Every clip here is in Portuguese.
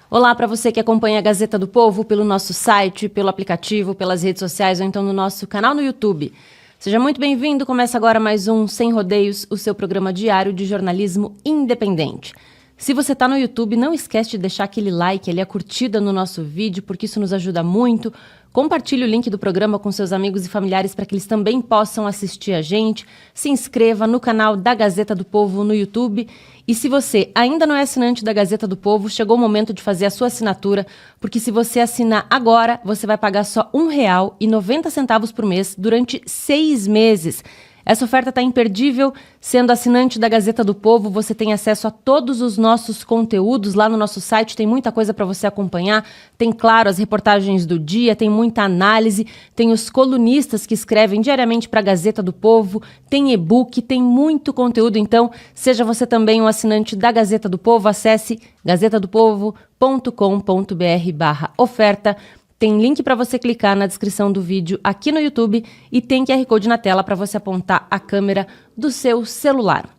Olá para você que acompanha a Gazeta do Povo pelo nosso site, pelo aplicativo, pelas redes sociais ou então no nosso canal no YouTube. Seja muito bem-vindo, começa agora mais um Sem Rodeios, o seu programa diário de jornalismo independente. Se você está no YouTube, não esquece de deixar aquele like ali, a curtida no nosso vídeo, porque isso nos ajuda muito. Compartilhe o link do programa com seus amigos e familiares para que eles também possam assistir a gente. Se inscreva no canal da Gazeta do Povo no YouTube. E se você ainda não é assinante da Gazeta do Povo, chegou o momento de fazer a sua assinatura, porque se você assinar agora, você vai pagar só R$1,90 por mês durante 6 meses. Essa oferta está imperdível. Sendo assinante da Gazeta do Povo, você tem acesso a todos os nossos conteúdos. Lá no nosso site tem muita coisa para você acompanhar. Tem, claro, as reportagens do dia, tem muita análise, tem os colunistas que escrevem diariamente para a Gazeta do Povo, tem e-book, tem muito conteúdo. Então, seja você também um assinante da Gazeta do Povo, acesse gazetadopovo.com.br/oferta. Tem link para você clicar na descrição do vídeo aqui no YouTube e tem QR Code na tela para você apontar a câmera do seu celular.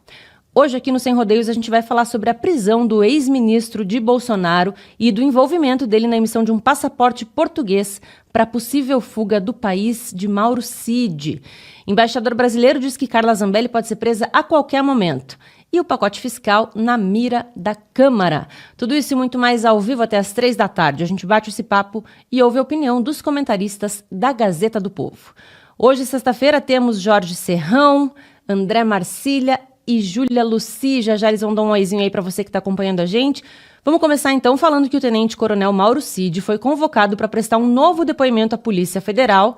Hoje aqui no Sem Rodeios a gente vai falar sobre a prisão do ex-ministro de Bolsonaro e do envolvimento dele na emissão de um passaporte português para a possível fuga do país de Mauro Cid. Embaixador brasileiro diz que Carla Zambelli pode ser presa a qualquer momento. E o pacote fiscal na mira da Câmara. Tudo isso e muito mais ao vivo até às 3 da tarde. A gente bate esse papo e ouve a opinião dos comentaristas da Gazeta do Povo. Hoje, sexta-feira, temos Jorge Serrão, André Marcília e Júlia Luci. Já eles vão dar um oizinho aí para você que está acompanhando a gente. Vamos começar então falando que o tenente-coronel Mauro Cid foi convocado para prestar um novo depoimento à Polícia Federal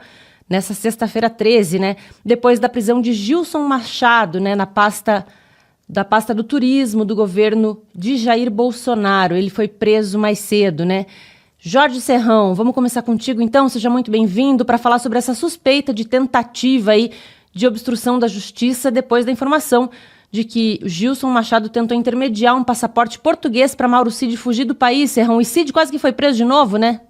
nessa sexta-feira 13, né? Depois da prisão de Gilson Machado, né, da pasta do turismo do governo de Jair Bolsonaro. Ele foi preso mais cedo, né? Jorge Serrão, vamos começar contigo então, seja muito bem-vindo para falar sobre essa suspeita de tentativa aí de obstrução da justiça depois da informação de que Gilson Machado tentou intermediar um passaporte português para Mauro Cid fugir do país, Serrão. E Cid quase que foi preso de novo, né?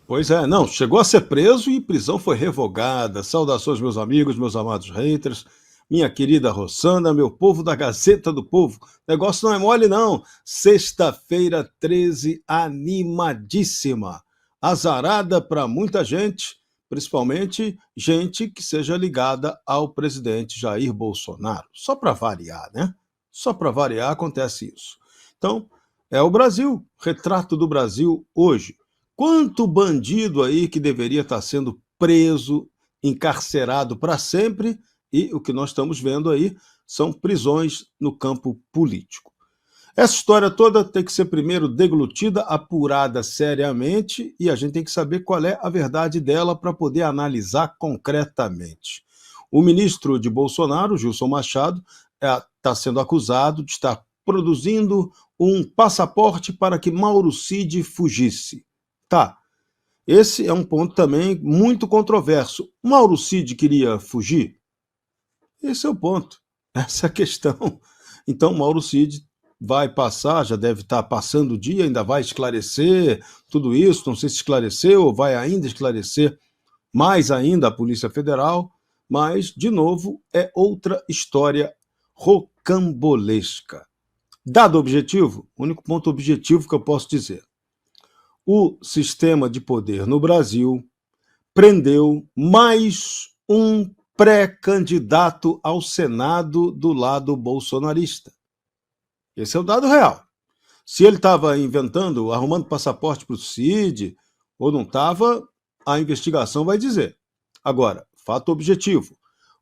Pois é, não, chegou a ser preso e prisão foi revogada. Saudações, meus amigos, meus amados haters, minha querida Rossana, meu povo da Gazeta do Povo. Negócio não é mole, não. Sexta-feira 13, animadíssima. Azarada para muita gente, principalmente gente que seja ligada ao presidente Jair Bolsonaro. Só para variar, né? Só para variar acontece isso. Então, é o Brasil, retrato do Brasil hoje. Quanto bandido aí que deveria estar sendo preso, encarcerado para sempre, e o que nós estamos vendo aí são prisões no campo político. Essa história toda tem que ser primeiro deglutida, apurada seriamente, e a gente tem que saber qual é a verdade dela para poder analisar concretamente. O ministro de Bolsonaro, Gilson Machado, está sendo acusado de estar produzindo um passaporte para que Mauro Cid fugisse. Tá, esse é um ponto também muito controverso. Mauro Cid queria fugir? Esse é o ponto, essa é a questão. Então, Mauro Cid vai passar, já deve estar passando o dia, ainda vai esclarecer tudo isso, não sei se esclareceu ou vai ainda esclarecer mais ainda a Polícia Federal, mas, de novo, é outra história rocambolesca. Dado o objetivo, o único ponto objetivo que eu posso dizer, o sistema de poder no Brasil prendeu mais um pré-candidato ao Senado do lado bolsonarista. Esse é o dado real. Se ele estava inventando, arrumando passaporte para o Cid, ou não estava, a investigação vai dizer. Agora, fato objetivo,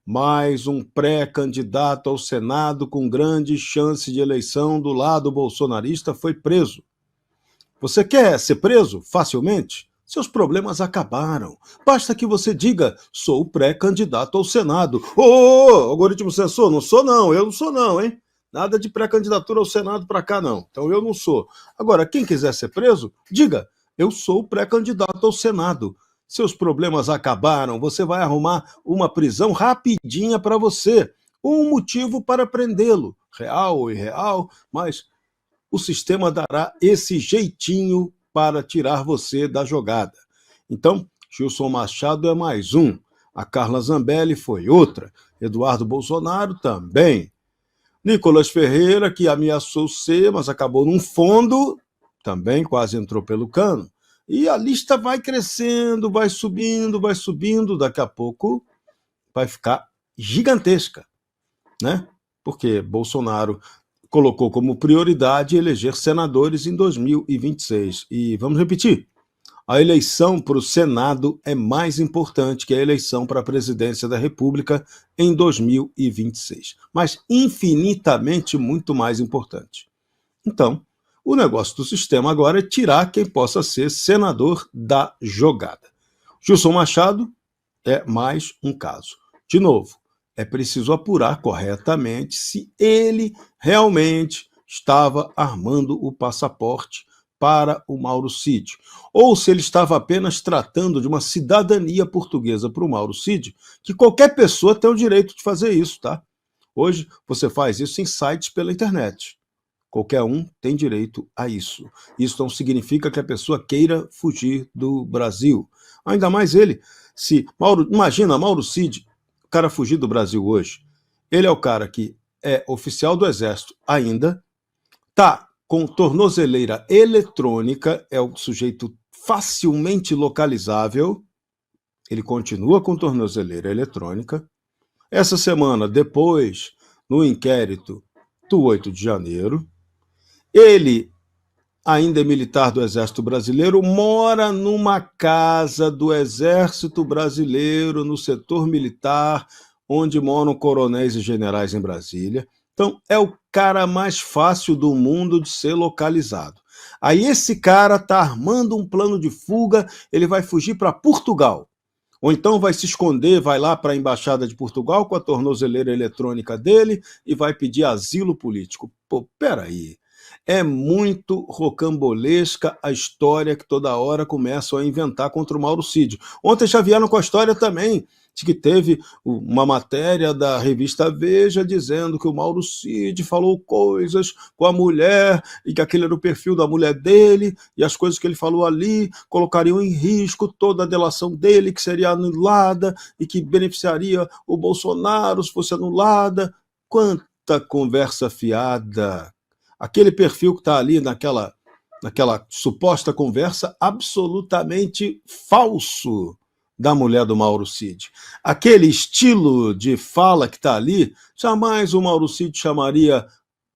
mais um pré-candidato ao Senado com grande chance de eleição do lado bolsonarista foi preso. Você quer ser preso facilmente? Seus problemas acabaram. Basta que você diga, sou pré-candidato ao Senado. Algoritmo censor, não sou não, eu não sou não, hein? Nada de pré-candidatura ao Senado para cá não, então eu não sou. Agora, quem quiser ser preso, diga, eu sou pré-candidato ao Senado. Seus problemas acabaram, você vai arrumar uma prisão rapidinha para você. Um motivo para prendê-lo, real ou irreal, mas o sistema dará esse jeitinho para tirar você da jogada. Então, Gilson Machado é mais um, a Carla Zambelli foi outra, Eduardo Bolsonaro também. Nicolas Ferreira, que ameaçou ser, mas acabou num fundo, também quase entrou pelo cano. E a lista vai crescendo, vai subindo, daqui a pouco vai ficar gigantesca, né? Porque Bolsonaro colocou como prioridade eleger senadores em 2026. E vamos repetir, a eleição para o Senado é mais importante que a eleição para a presidência da República em 2026, mas infinitamente muito mais importante. Então, o negócio do sistema agora é tirar quem possa ser senador da jogada. Gilson Machado é mais um caso. De novo, é preciso apurar corretamente se ele realmente estava armando o passaporte para o Mauro Cid, ou se ele estava apenas tratando de uma cidadania portuguesa para o Mauro Cid, que qualquer pessoa tem o direito de fazer isso, tá? Hoje você faz isso em sites pela internet. Qualquer um tem direito a isso. Isso não significa que a pessoa queira fugir do Brasil. Ainda mais ele. Imagina, Mauro Cid, o cara fugir do Brasil hoje. Ele é o cara que é oficial do Exército ainda, tá com tornozeleira eletrônica, é o sujeito facilmente localizável, ele continua com tornozeleira eletrônica. Essa semana, depois, no inquérito do 8 de janeiro, ele ainda é militar do Exército Brasileiro, mora numa casa do Exército Brasileiro, no setor militar, onde moram coronéis e generais em Brasília. Então, é o cara mais fácil do mundo de ser localizado. Aí esse cara está armando um plano de fuga, ele vai fugir para Portugal. Ou então vai se esconder, vai lá para a Embaixada de Portugal com a tornozeleira eletrônica dele e vai pedir asilo político. Pô, peraí. É muito rocambolesca a história que toda hora começam a inventar contra o Mauro Cid. Ontem já vieram com a história também de que teve uma matéria da revista Veja dizendo que o Mauro Cid falou coisas com a mulher e que aquele era o perfil da mulher dele e as coisas que ele falou ali colocariam em risco toda a delação dele, que seria anulada e que beneficiaria o Bolsonaro se fosse anulada. Quanta conversa fiada! Aquele perfil que está ali naquela suposta conversa absolutamente falso da mulher do Mauro Cid. Aquele estilo de fala que está ali, jamais o Mauro Cid chamaria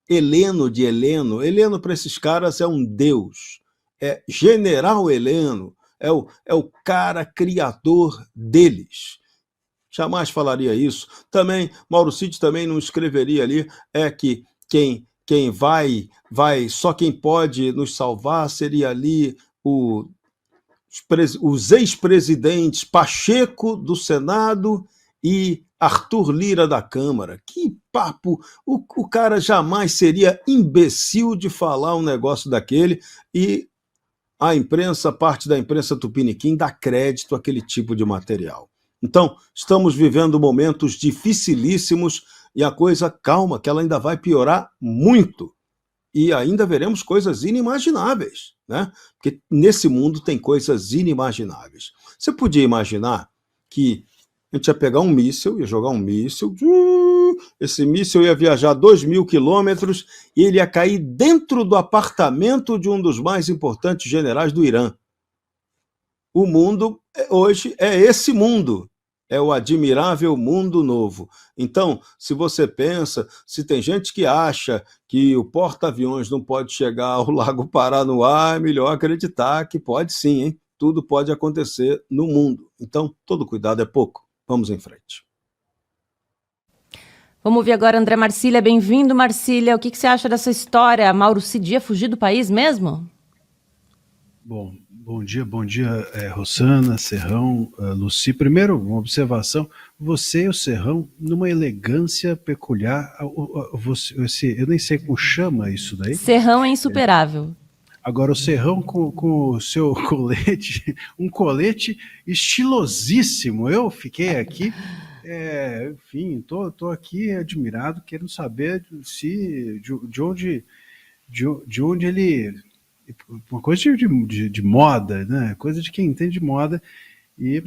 Heleno de Heleno. Heleno para esses caras é um deus. É General Heleno, é o cara criador deles. Jamais falaria isso. Também, Mauro Cid também não escreveria ali que quem vai, só quem pode nos salvar seria ali os ex-presidentes Pacheco do Senado e Arthur Lira da Câmara. Que papo! O cara jamais seria imbecil de falar um negócio daquele e a imprensa, parte da imprensa tupiniquim, dá crédito àquele tipo de material. Então, estamos vivendo momentos dificilíssimos e a coisa, calma, que ela ainda vai piorar muito. E ainda veremos coisas inimagináveis, né? Porque nesse mundo tem coisas inimagináveis. Você podia imaginar que a gente ia pegar um míssil, ia jogar um míssil, esse míssil ia viajar 2.000 quilômetros e ele ia cair dentro do apartamento de um dos mais importantes generais do Irã. O mundo hoje é esse mundo. É o admirável mundo novo. Então, se você pensa, se tem gente que acha que o porta-aviões não pode chegar ao Lago Paranoá, é melhor acreditar que pode sim, hein? Tudo pode acontecer no mundo. Então, todo cuidado é pouco. Vamos em frente. Vamos ouvir agora André Marcília. Bem-vindo, Marcília. O que você acha dessa história? Mauro Cid ia fugir do país mesmo? Bom dia, Rosana, Serrão, Lucy. Primeiro, uma observação, você e o Serrão, numa elegância peculiar, eu nem sei como chama isso daí. Serrão é insuperável. Agora, o Serrão com o seu colete, um colete estilosíssimo. Eu fiquei aqui, enfim, tô aqui admirado, querendo saber de onde ele... Uma coisa de moda, né? Coisa de quem entende de moda, e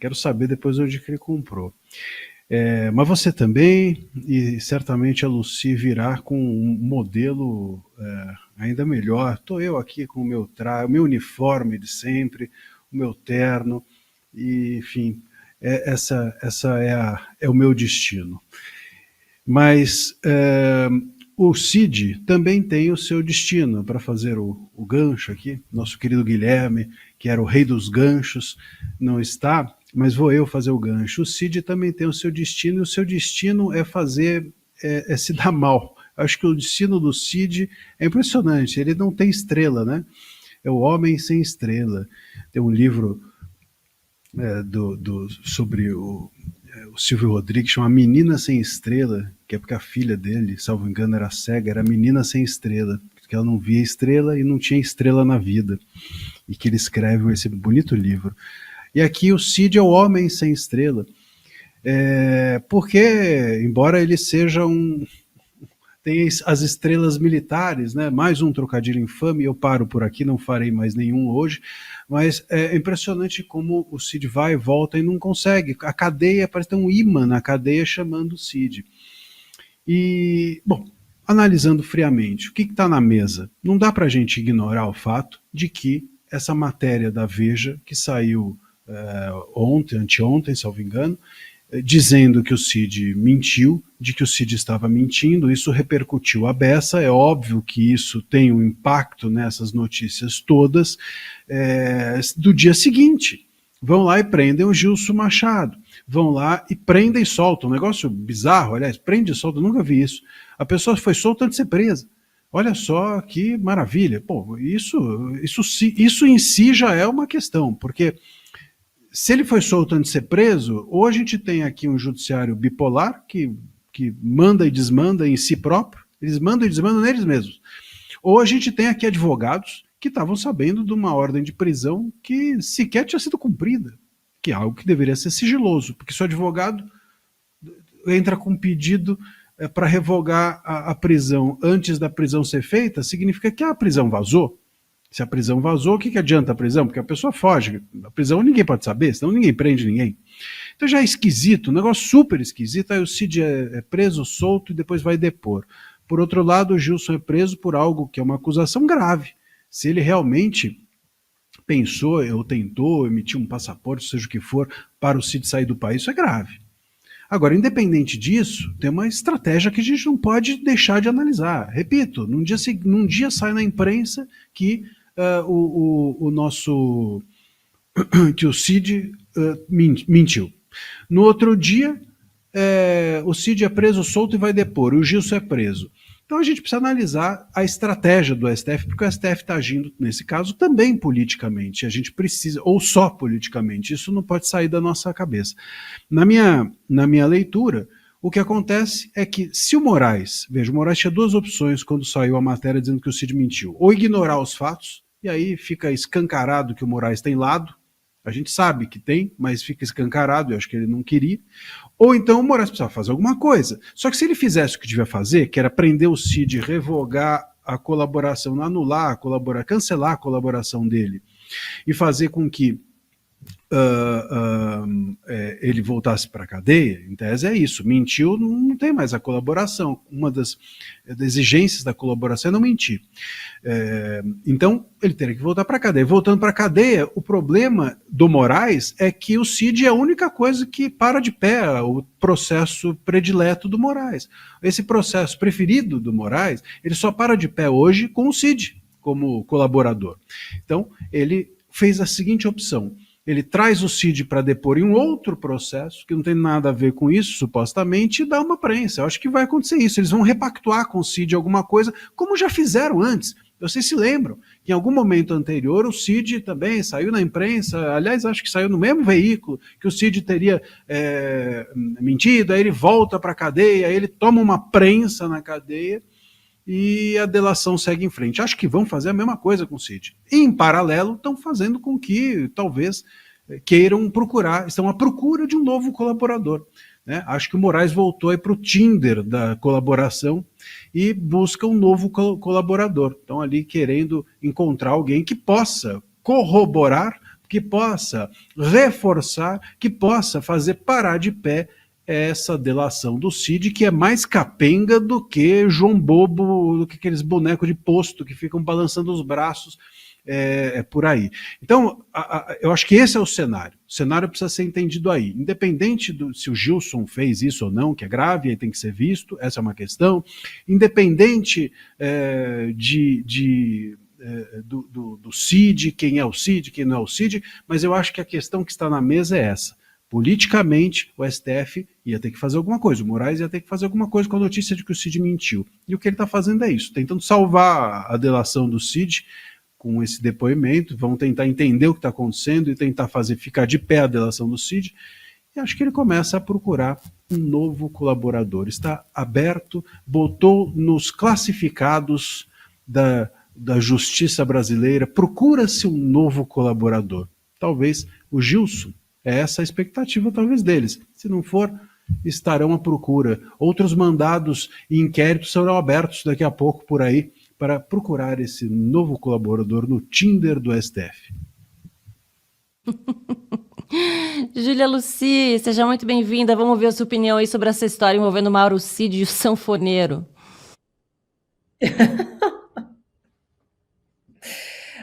quero saber depois onde que ele comprou. Mas você também, e certamente a Lucy virá com um modelo ainda melhor. Estou eu aqui com o meu uniforme de sempre, o meu terno, e, enfim, essa é o meu destino. Mas o Cid também tem o seu destino, para fazer o gancho aqui. Nosso querido Guilherme, que era o rei dos ganchos, não está, mas vou eu fazer o gancho. O Cid também tem o seu destino, e o seu destino é se dar mal. Acho que o destino do Cid é impressionante, ele não tem estrela, né? É o homem sem estrela. Tem um livro sobre o Silvio Rodrigues, chama Menina Sem Estrela, que é porque a filha dele, salvo engano, era cega, era Menina Sem Estrela, porque ela não via estrela e não tinha estrela na vida, e que ele escreve esse bonito livro. E aqui o Cid é o homem sem estrela, porque, embora ele seja tem as estrelas militares, né? Mais um trocadilho infame, eu paro por aqui, não farei mais nenhum hoje, mas é impressionante como o Cid vai e volta e não consegue. A cadeia, parece ter um imã na cadeia chamando o Cid. E, bom, analisando friamente, o que está na mesa? Não dá para a gente ignorar o fato de que essa matéria da Veja, que saiu anteontem, salvo engano, dizendo que o Cid mentiu, de que o Cid estava mentindo, isso repercutiu à beça. É óbvio que isso tem um impacto nessas notícias todas. Do dia seguinte, vão lá e prendem o Gilson Machado, vão lá e prendem e soltam, um negócio bizarro, aliás, prende e solta, eu nunca vi isso. A pessoa foi solta antes de ser presa. Olha só que maravilha. Pô, isso em si já é uma questão, porque se ele foi solto antes de ser preso, ou a gente tem aqui um judiciário bipolar, que manda e desmanda em si próprio, eles mandam e desmandam neles mesmos, ou a gente tem aqui advogados que estavam sabendo de uma ordem de prisão que sequer tinha sido cumprida, que é algo que deveria ser sigiloso, porque se o advogado entra com um pedido para revogar a prisão antes da prisão ser feita, significa que a prisão vazou. Se a prisão vazou, o que adianta a prisão? Porque a pessoa foge. A prisão ninguém pode saber, senão ninguém prende ninguém. Então já é esquisito, um negócio super esquisito. Aí o Cid é preso, solto e depois vai depor. Por outro lado, o Gilson é preso por algo que é uma acusação grave. Se ele realmente pensou ou tentou emitir um passaporte, seja o que for, para o Cid sair do país, isso é grave. Agora, independente disso, tem uma estratégia que a gente não pode deixar de analisar. Repito, num dia sai na imprensa que que o Cid mentiu. No outro dia, o Cid é preso, solto e vai depor, e o Gilson é preso. Então a gente precisa analisar a estratégia do STF, porque o STF está agindo, nesse caso, também politicamente. A gente precisa, ou só politicamente, isso não pode sair da nossa cabeça. Na minha leitura, o que acontece é que se o Moraes tinha duas opções quando saiu a matéria dizendo que o Cid mentiu, ou ignorar os fatos, e aí fica escancarado que o Moraes tem lado, a gente sabe que tem, mas fica escancarado, eu acho que ele não queria, ou então o Moraes precisava fazer alguma coisa. Só que se ele fizesse o que devia fazer, que era prender o Cid, revogar a colaboração, anular cancelar a colaboração dele, e fazer com que ele voltasse para a cadeia, em tese é isso, mentiu, não tem mais a colaboração, uma das exigências da colaboração é não mentir. Então ele teria que voltar para a cadeia. Voltando para a cadeia, o problema do Moraes é que o Cid é a única coisa que para de pé, o processo predileto do Moraes. Esse processo preferido do Moraes, ele só para de pé hoje com o Cid como colaborador. Então ele fez a seguinte opção: ele traz o Cid para depor em um outro processo, que não tem nada a ver com isso, supostamente, e dá uma prensa. Eu acho que vai acontecer isso. Eles vão repactuar com o Cid alguma coisa, como já fizeram antes. Vocês se lembram que em algum momento anterior o Cid também saiu na imprensa, aliás, acho que saiu no mesmo veículo, que o Cid teria mentido, aí ele volta para a cadeia, aí ele toma uma prensa na cadeia, e a delação segue em frente. Acho que vão fazer a mesma coisa com o Cid. E, em paralelo, estão fazendo com que, talvez, queiram procurar, estão à procura de um novo colaborador. Né? Acho que o Moraes voltou para o Tinder da colaboração e busca um novo colaborador. Estão ali querendo encontrar alguém que possa corroborar, que possa reforçar, que possa fazer parar de pé é essa delação do Cid, que é mais capenga do que João Bobo, do que aqueles bonecos de posto que ficam balançando os braços por aí. Então, eu acho que esse é o cenário. O cenário precisa ser entendido aí. Independente se o Gilson fez isso ou não, que é grave, aí tem que ser visto, essa é uma questão. Independente do Cid, quem é o Cid, quem não é o Cid, mas eu acho que a questão que está na mesa é essa. Politicamente, o STF ia ter que fazer alguma coisa, o Moraes ia ter que fazer alguma coisa com a notícia de que o Cid mentiu. E o que ele está fazendo é isso, tentando salvar a delação do Cid com esse depoimento, vão tentar entender o que está acontecendo e tentar fazer ficar de pé a delação do Cid, e acho que ele começa a procurar um novo colaborador. Está aberto, botou nos classificados da justiça brasileira, procura-se um novo colaborador. Talvez o Gilson, é essa a expectativa talvez deles. Se não for, estarão à procura. Outros mandados e inquéritos serão abertos daqui a pouco por aí, para procurar esse novo colaborador no Tinder do STF. Júlia Luci, seja muito bem-vinda. Vamos ver a sua opinião aí sobre essa história envolvendo Mauro Cid e o sanfoneiro.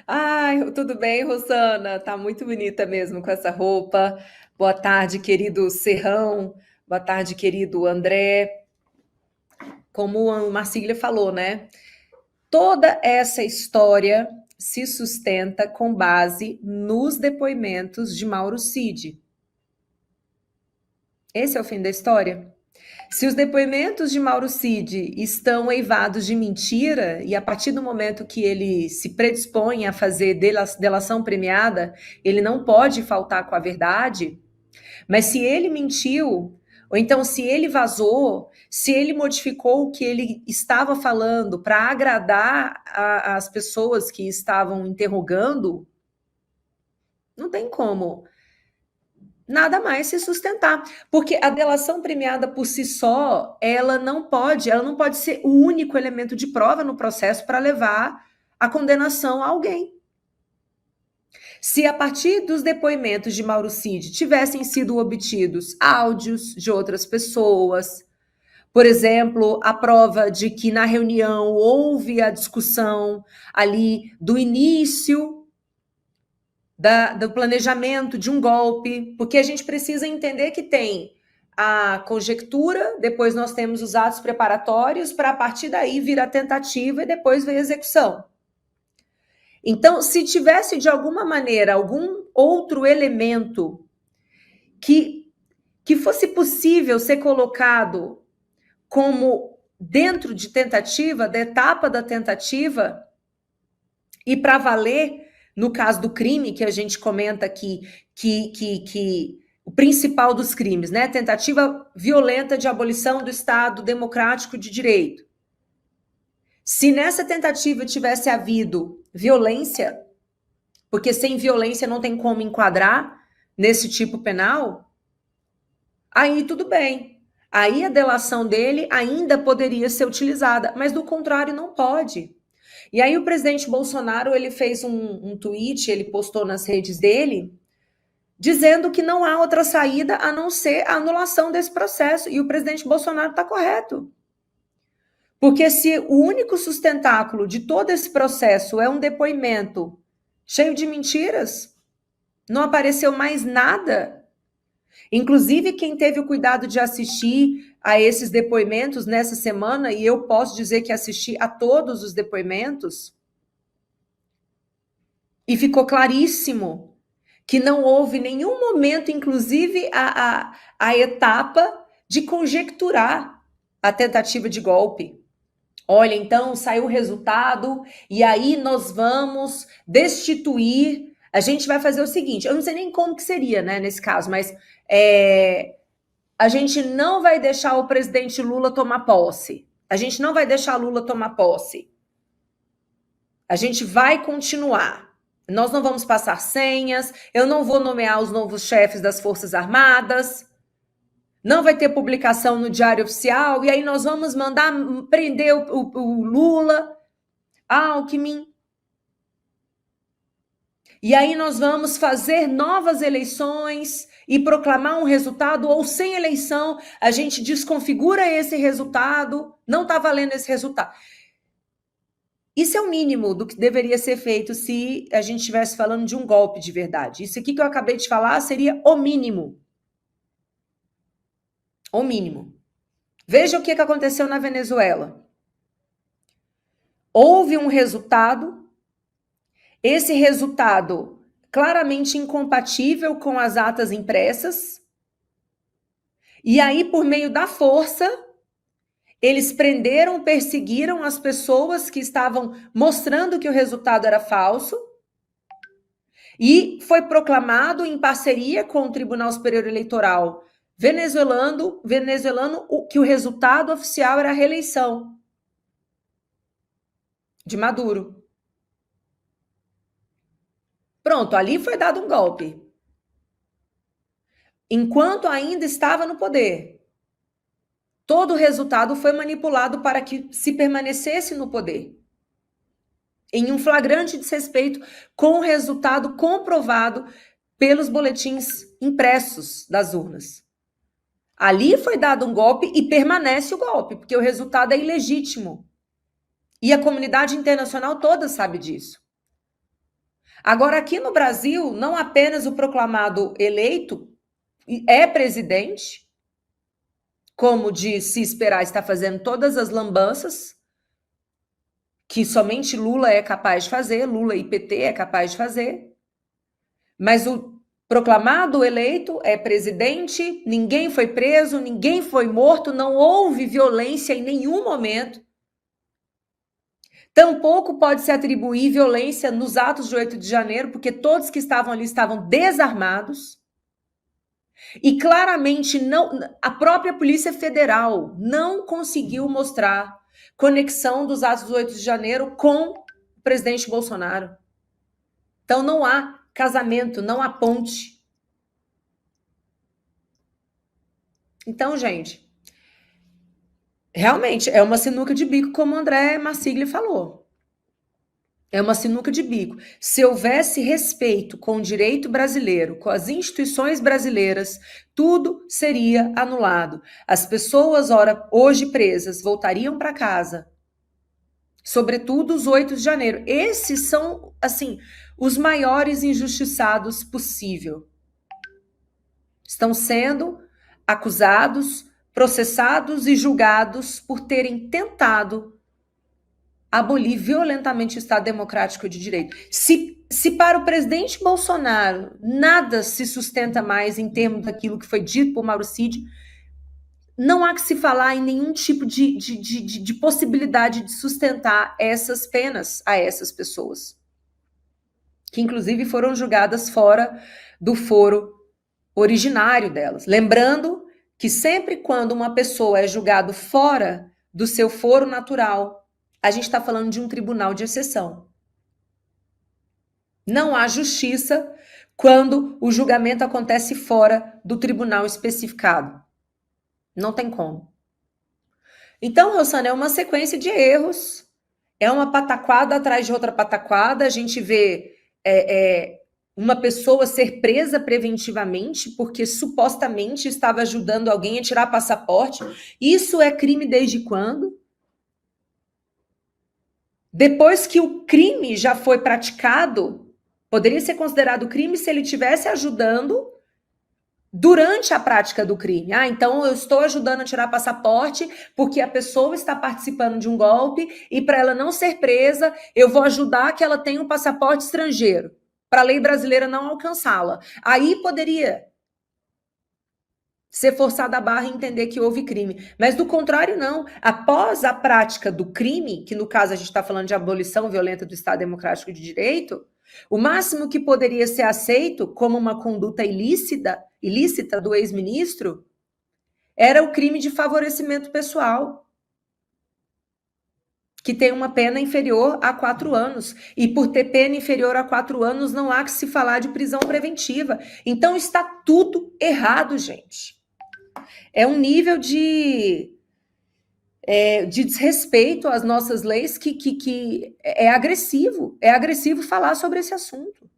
Ai, tudo bem, Rosana? Tá muito bonita mesmo com essa roupa. Boa tarde, querido Serrão. Boa tarde, querido André. Como o Marcília falou, né? Toda essa história se sustenta com base nos depoimentos de Mauro Cid. Esse é o fim da história. Se os depoimentos de Mauro Cid estão eivados de mentira, e a partir do momento que ele se predispõe a fazer delação premiada, ele não pode faltar com a verdade, mas se ele mentiu, ou então se ele vazou, se ele modificou o que ele estava falando para agradar as pessoas que estavam interrogando, não tem como nada mais se sustentar, porque a delação premiada por si só, ela não pode ser o único elemento de prova no processo para levar a condenação a alguém. Se a partir dos depoimentos de Mauro Cid tivessem sido obtidos áudios de outras pessoas, por exemplo, a prova de que na reunião houve a discussão ali do início do planejamento de um golpe, porque a gente precisa entender que tem a conjectura, depois nós temos os atos preparatórios, para a partir daí vir a tentativa e depois vir a execução. Então, se tivesse de alguma maneira algum outro elemento que fosse possível ser colocado como dentro de tentativa, da etapa da tentativa, e para valer, no caso do crime que a gente comenta aqui, que o principal dos crimes, né? Tentativa violenta de abolição do Estado Democrático de Direito. Se nessa tentativa tivesse havido violência, porque sem violência não tem como enquadrar nesse tipo penal, aí tudo bem. Aí a delação dele ainda poderia ser utilizada, mas do contrário não pode. E aí o presidente Bolsonaro, ele fez um tweet, ele postou nas redes dele, dizendo que não há outra saída a não ser a anulação desse processo. E o presidente Bolsonaro está correto. Porque se o único sustentáculo de todo esse processo é um depoimento cheio de mentiras, não apareceu mais nada. Inclusive, quem teve o cuidado de assistir a esses depoimentos nessa semana, e eu posso dizer que assisti a todos os depoimentos, e ficou claríssimo que não houve nenhum momento, inclusive a etapa de conjecturar a tentativa de golpe. Olha, então saiu o resultado e aí nós vamos destituir. A gente vai fazer o seguinte, eu não sei nem como que seria, né, nesse caso, mas a gente não vai deixar o presidente Lula tomar posse. A gente não vai deixar Lula tomar posse. A gente vai continuar. Nós não vamos passar senhas, eu não vou nomear os novos chefes das Forças Armadas, não vai ter publicação no Diário Oficial, e aí nós vamos mandar prender o Lula, Alckmin. E aí nós vamos fazer novas eleições, e proclamar um resultado, ou sem eleição, a gente desconfigura esse resultado, não está valendo esse resultado. Isso é o mínimo do que deveria ser feito se a gente estivesse falando de um golpe de verdade. Isso aqui que eu acabei de falar seria o mínimo. O mínimo. Veja o que aconteceu na Venezuela. Houve um resultado, esse resultado claramente incompatível com as atas impressas, e aí, por meio da força, eles prenderam, perseguiram as pessoas que estavam mostrando que o resultado era falso, e foi proclamado em parceria com o Tribunal Superior Eleitoral venezuelano que o resultado oficial era a reeleição de Maduro. Pronto, ali foi dado um golpe. Enquanto ainda estava no poder, todo o resultado foi manipulado para que se permanecesse no poder, em um flagrante desrespeito com o resultado comprovado pelos boletins impressos das urnas. Ali foi dado um golpe e permanece o golpe, porque o resultado é ilegítimo. E a comunidade internacional toda sabe disso. Agora, aqui no Brasil, não apenas o proclamado eleito é presidente, como de se esperar, está fazendo todas as lambanças que somente Lula é capaz de fazer, Lula e PT é capaz de fazer, mas o proclamado eleito é presidente, ninguém foi preso, ninguém foi morto, não houve violência em nenhum momento. Tampouco pode se atribuir violência nos atos de 8 de janeiro, porque todos que estavam ali estavam desarmados. E claramente a própria Polícia Federal não conseguiu mostrar conexão dos atos do 8 de janeiro com o presidente Bolsonaro. Então não há casamento, não há ponte. Então, gente, realmente é uma sinuca de bico, como o André Marsigli falou. É uma sinuca de bico. Se houvesse respeito com o direito brasileiro, com as instituições brasileiras, tudo seria anulado. As pessoas, hoje presas, voltariam para casa. Sobretudo os 8 de janeiro. Esses são, assim, os maiores injustiçados possível. Estão sendo acusados, processados e julgados por terem tentado abolir violentamente o Estado Democrático de Direito. Se para o presidente Bolsonaro nada se sustenta mais em termos daquilo que foi dito por Mauro Cid, não há que se falar em nenhum tipo de possibilidade de sustentar essas penas a essas pessoas, que inclusive foram julgadas fora do foro originário delas. Lembrando que sempre quando uma pessoa é julgada fora do seu foro natural, a gente está falando de um tribunal de exceção. Não há justiça quando o julgamento acontece fora do tribunal especificado. Não tem como. Então, Rosana, é uma sequência de erros, é uma pataquada atrás de outra pataquada. A gente vê uma pessoa ser presa preventivamente porque supostamente estava ajudando alguém a tirar passaporte. Isso é crime desde quando? Depois que o crime já foi praticado, poderia ser considerado crime se ele estivesse ajudando durante a prática do crime. Então eu estou ajudando a tirar passaporte porque a pessoa está participando de um golpe e para ela não ser presa, eu vou ajudar que ela tenha um passaporte estrangeiro, para a lei brasileira não alcançá-la. Aí poderia ser forçada a barra e entender que houve crime. Mas do contrário, não. Após a prática do crime, que no caso a gente está falando de abolição violenta do Estado Democrático de Direito, o máximo que poderia ser aceito como uma conduta ilícita do ex-ministro era o crime de favorecimento pessoal, que tem uma pena inferior a 4 anos. E por ter pena inferior a 4 anos, não há que se falar de prisão preventiva. Então está tudo errado, gente. É um nível de desrespeito às nossas leis que é agressivo. É agressivo falar sobre esse assunto.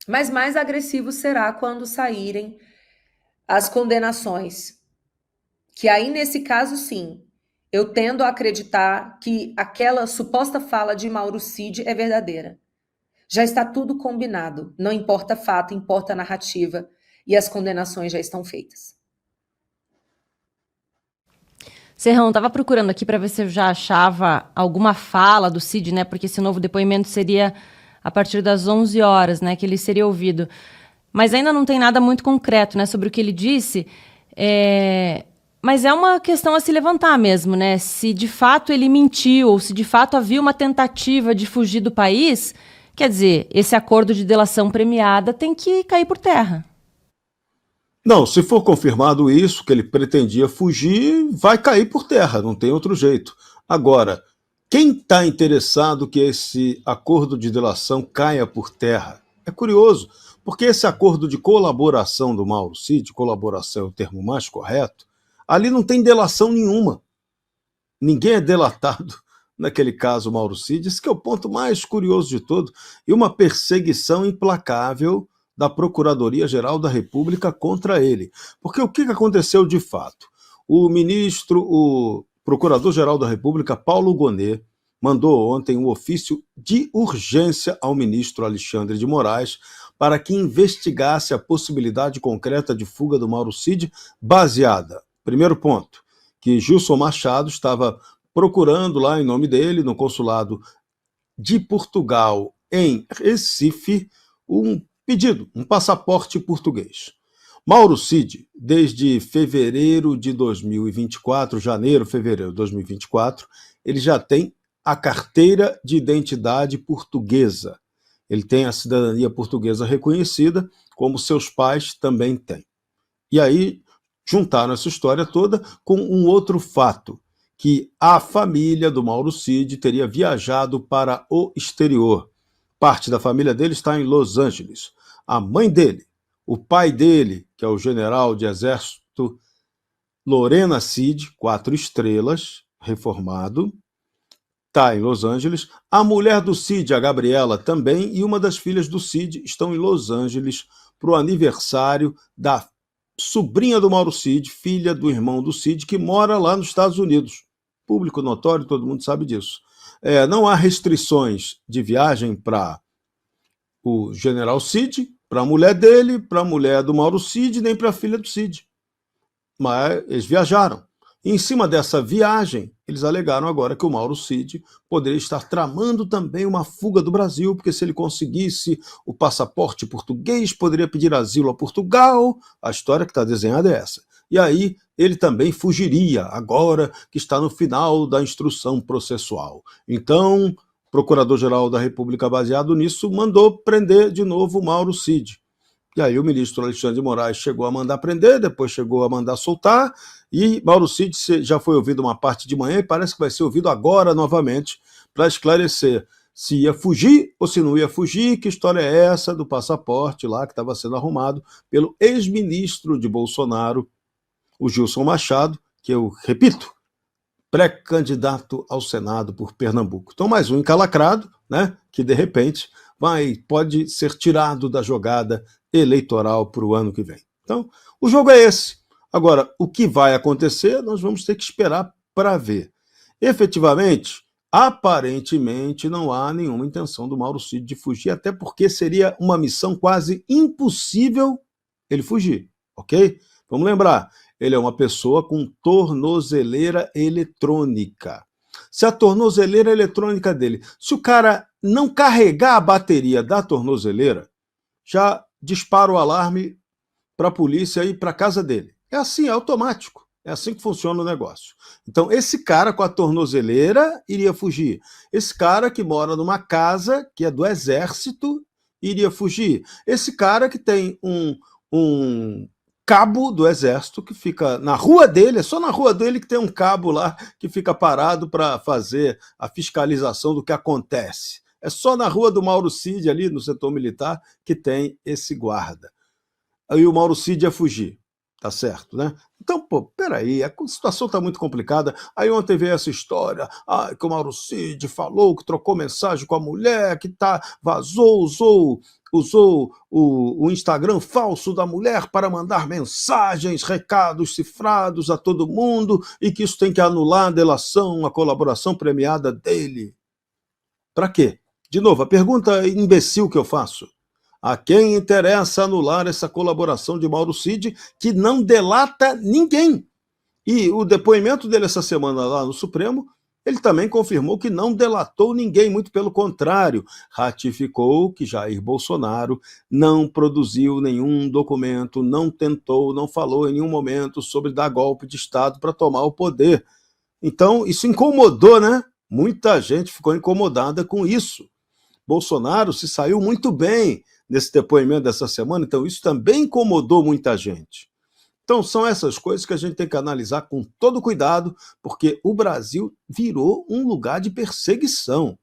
Mas mais agressivo será quando saírem as condenações. Que aí, nesse caso, sim, eu tendo a acreditar que aquela suposta fala de Mauro Cid é verdadeira. Já está tudo combinado. Não importa fato, importa narrativa. E as condenações já estão feitas. Serrão, estava procurando aqui para ver se eu já achava alguma fala do Cid, né? Porque esse novo depoimento seria a partir das 11 horas, né? Que ele seria ouvido. Mas ainda não tem nada muito concreto, né? Sobre o que ele disse. Mas é uma questão a se levantar mesmo, né? Se de fato ele mentiu, ou se de fato havia uma tentativa de fugir do país, quer dizer, esse acordo de delação premiada tem que cair por terra. Não, se for confirmado isso, que ele pretendia fugir, vai cair por terra, não tem outro jeito. Agora, quem está interessado que esse acordo de delação caia por terra? É curioso, porque esse acordo de colaboração do Mauro Cid, colaboração é o termo mais correto, ali não tem delação nenhuma. Ninguém é delatado naquele caso Mauro Cid, esse que é o ponto mais curioso de todo, e uma perseguição implacável da Procuradoria-Geral da República contra ele. Porque o que aconteceu de fato? O Procurador-Geral da República, Paulo Gonet, mandou ontem um ofício de urgência ao ministro Alexandre de Moraes para que investigasse a possibilidade concreta de fuga do Mauro Cid, baseada, primeiro ponto, que Gilson Machado estava procurando lá em nome dele, no consulado de Portugal, em Recife, um pedido, um passaporte português. Mauro Cid, desde fevereiro de 2024, fevereiro de 2024, ele já tem a carteira de identidade portuguesa. Ele tem a cidadania portuguesa reconhecida, como seus pais também têm. E aí juntaram essa história toda com um outro fato, que a família do Mauro Cid teria viajado para o exterior. Parte da família dele está em Los Angeles. A mãe dele, o pai dele, que é o general de exército Lorena Cid, 4 estrelas, reformado, está em Los Angeles. A mulher do Cid, a Gabriela, também, e uma das filhas do Cid estão em Los Angeles para o aniversário da sobrinha do Mauro Cid, filha do irmão do Cid, que mora lá nos Estados Unidos. Público notório, todo mundo sabe disso. Não há restrições de viagem para o general Cid, para a mulher dele, para a mulher do Mauro Cid, nem para a filha do Cid. Mas eles viajaram. E em cima dessa viagem, eles alegaram agora que o Mauro Cid poderia estar tramando também uma fuga do Brasil, porque se ele conseguisse o passaporte português, poderia pedir asilo a Portugal. A história que está desenhada é essa. E aí ele também fugiria, agora que está no final da instrução processual. Então, o Procurador-Geral da República, baseado nisso, mandou prender de novo o Mauro Cid. E aí o ministro Alexandre de Moraes chegou a mandar prender, depois chegou a mandar soltar, e Mauro Cid já foi ouvido uma parte de manhã e parece que vai ser ouvido agora novamente para esclarecer se ia fugir ou se não ia fugir, que história é essa do passaporte lá que estava sendo arrumado pelo ex-ministro de Bolsonaro, o Gilson Machado, que eu repito, pré-candidato ao Senado por Pernambuco. Então mais um encalacrado, né, que de repente pode ser tirado da jogada eleitoral para o ano que vem. Então, o jogo é esse. Agora, o que vai acontecer, nós vamos ter que esperar para ver. Efetivamente, aparentemente, não há nenhuma intenção do Mauro Cid de fugir, até porque seria uma missão quase impossível ele fugir, ok? Vamos lembrar, ele é uma pessoa com tornozeleira eletrônica. Se a tornozeleira eletrônica dele, se o cara não carregar a bateria da tornozeleira, já dispara o alarme para a polícia ir para a casa dele. É assim, é automático. É assim que funciona o negócio. Então, esse cara com a tornozeleira iria fugir. Esse cara que mora numa casa que é do exército iria fugir. Esse cara que tem um cabo do exército que fica na rua dele, é só na rua dele que tem um cabo lá que fica parado para fazer a fiscalização do que acontece. É só na rua do Mauro Cid, ali no setor militar, que tem esse guarda. Aí o Mauro Cid ia fugir, tá certo, né? Então, peraí, a situação tá muito complicada. Aí ontem veio essa história, que o Mauro Cid falou que trocou mensagem com a mulher, que vazou, usou usou o Instagram falso da mulher para mandar mensagens, recados cifrados a todo mundo e que isso tem que anular a delação, a colaboração premiada dele. Para quê? De novo, a pergunta imbecil que eu faço. A quem interessa anular essa colaboração de Mauro Cid, que não delata ninguém? E o depoimento dele essa semana lá no Supremo, ele também confirmou que não delatou ninguém, muito pelo contrário, ratificou que Jair Bolsonaro não produziu nenhum documento, não tentou, não falou em nenhum momento sobre dar golpe de Estado para tomar o poder. Então, isso incomodou, né? Muita gente ficou incomodada com isso. Bolsonaro se saiu muito bem nesse depoimento dessa semana, então isso também incomodou muita gente. Então são essas coisas que a gente tem que analisar com todo cuidado, porque o Brasil virou um lugar de perseguição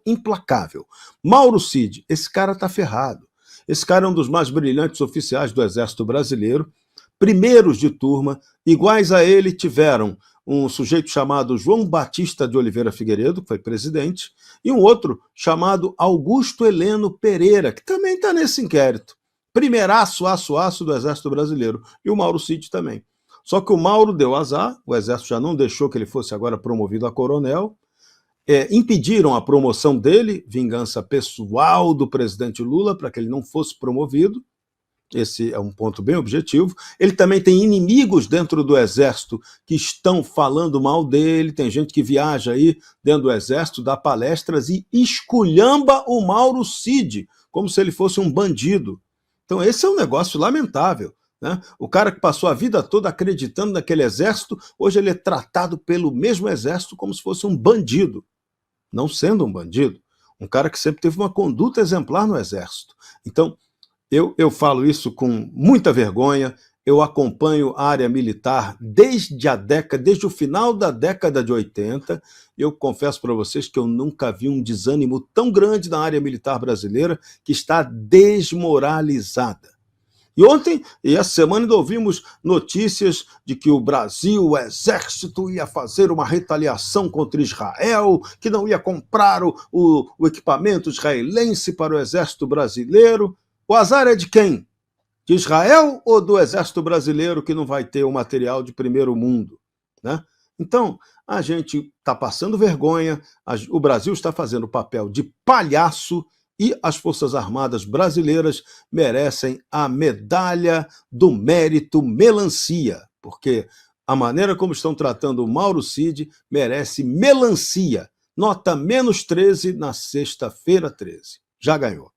implacável. Mauro Cid, esse cara tá ferrado. Esse cara é um dos mais brilhantes oficiais do Exército Brasileiro, primeiros de turma, iguais a ele tiveram um sujeito chamado João Batista de Oliveira Figueiredo, que foi presidente, e um outro chamado Augusto Heleno Pereira, que também está nesse inquérito. Primeiraço, aço do Exército Brasileiro. E o Mauro Cid também. Só que o Mauro deu azar, o Exército já não deixou que ele fosse agora promovido a coronel, impediram a promoção dele, vingança pessoal do presidente Lula, para que ele não fosse promovido. Esse é um ponto bem objetivo. Ele também tem inimigos dentro do Exército que estão falando mal dele, tem gente que viaja aí dentro do Exército, dá palestras e esculhamba o Mauro Cid, como se ele fosse um bandido. Então esse é um negócio lamentável, né? O cara que passou a vida toda acreditando naquele Exército, hoje ele é tratado pelo mesmo Exército como se fosse um bandido, não sendo um bandido. Um cara que sempre teve uma conduta exemplar no Exército. Então, eu falo isso com muita vergonha, eu acompanho a área militar desde o final da década de 80, eu confesso para vocês que eu nunca vi um desânimo tão grande na área militar brasileira, que está desmoralizada. E ontem, e essa semana, ainda ouvimos notícias de que o Brasil, o Exército, ia fazer uma retaliação contra Israel, que não ia comprar o equipamento israelense para o Exército brasileiro. O azar é de quem? De Israel ou do Exército Brasileiro, que não vai ter o material de primeiro mundo, né? Então, a gente está passando vergonha, o Brasil está fazendo o papel de palhaço e as Forças Armadas brasileiras merecem a medalha do mérito melancia, porque a maneira como estão tratando o Mauro Cid merece melancia. Nota -13 na sexta-feira 13. Já ganhou.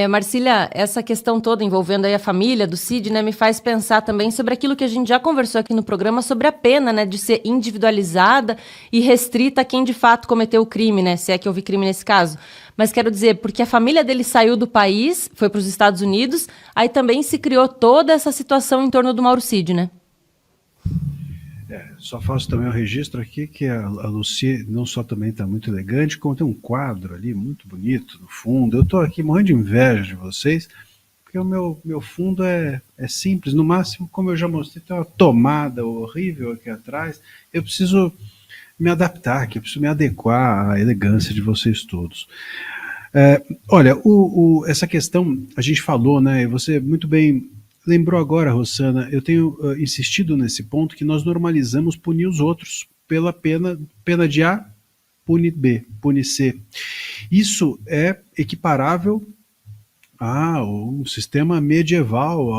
Marcília, essa questão toda envolvendo aí a família do Cid, né, me faz pensar também sobre aquilo que a gente já conversou aqui no programa sobre a pena, né, de ser individualizada e restrita a quem de fato cometeu o crime, né, se é que houve crime nesse caso. Mas quero dizer, porque a família dele saiu do país, foi para os Estados Unidos, aí também se criou toda essa situação em torno do Mauro Cid, né? Só faço também um registro aqui que a Lucy não só também está muito elegante, como tem um quadro ali muito bonito no fundo. Eu estou aqui morrendo de inveja de vocês, porque o meu fundo é simples. No máximo, como eu já mostrei, tem uma tomada horrível aqui atrás. Eu preciso me adaptar aqui, eu preciso me adequar à elegância de vocês todos. Olha, essa questão, a gente falou, né, e você muito bem lembrou agora, Rossana, eu tenho insistido nesse ponto, que nós normalizamos punir os outros pela pena de A, pune B, pune C. Isso é equiparável a um sistema medieval,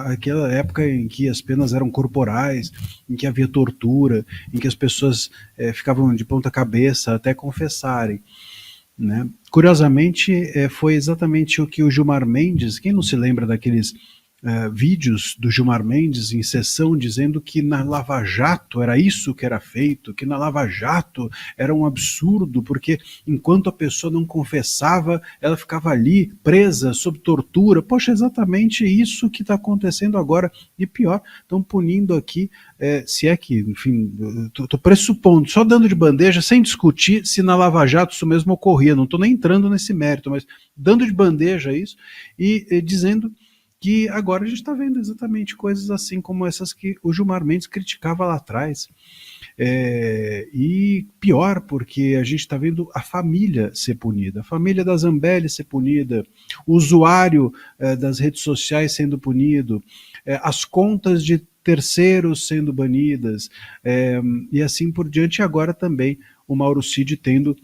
àquela época em que as penas eram corporais, em que havia tortura, em que as pessoas ficavam de ponta cabeça até confessarem, né? Curiosamente, foi exatamente o que o Gilmar Mendes, quem não se lembra daqueles vídeos do Gilmar Mendes em sessão dizendo que na Lava Jato era isso que era feito, que na Lava Jato era um absurdo, porque enquanto a pessoa não confessava, ela ficava ali presa, sob tortura. Poxa, é exatamente isso que está acontecendo agora, e pior, estão punindo aqui, se é que, enfim, estou pressupondo, só dando de bandeja, sem discutir se na Lava Jato isso mesmo ocorria, não estou nem entrando nesse mérito, mas dando de bandeja isso, e dizendo que agora a gente está vendo exatamente coisas assim como essas que o Gilmar Mendes criticava lá atrás. E pior, porque a gente está vendo a família ser punida, a família da Zambelli ser punida, o usuário das redes sociais sendo punido, as contas de terceiros sendo banidas, e assim por diante. E agora também o Mauro Cid tendo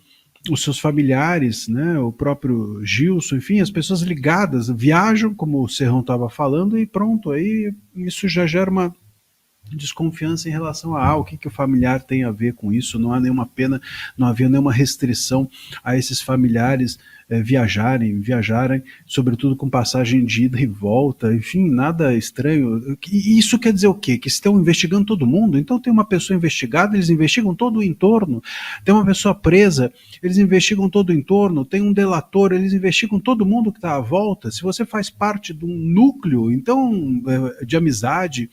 os seus familiares, né, o próprio Gilson, enfim, as pessoas ligadas viajam, como o Serrão estava falando, e pronto, aí isso já gera uma desconfiança em relação a o que o familiar tem a ver com isso. Não há nenhuma pena, não havia nenhuma restrição a esses familiares viajarem, sobretudo com passagem de ida e volta, enfim, nada estranho. E isso quer dizer o quê? Que estão investigando todo mundo? Então tem uma pessoa investigada, eles investigam todo o entorno, tem uma pessoa presa, eles investigam todo o entorno, tem um delator, eles investigam todo mundo que está à volta. Se você faz parte de um núcleo, então, de amizade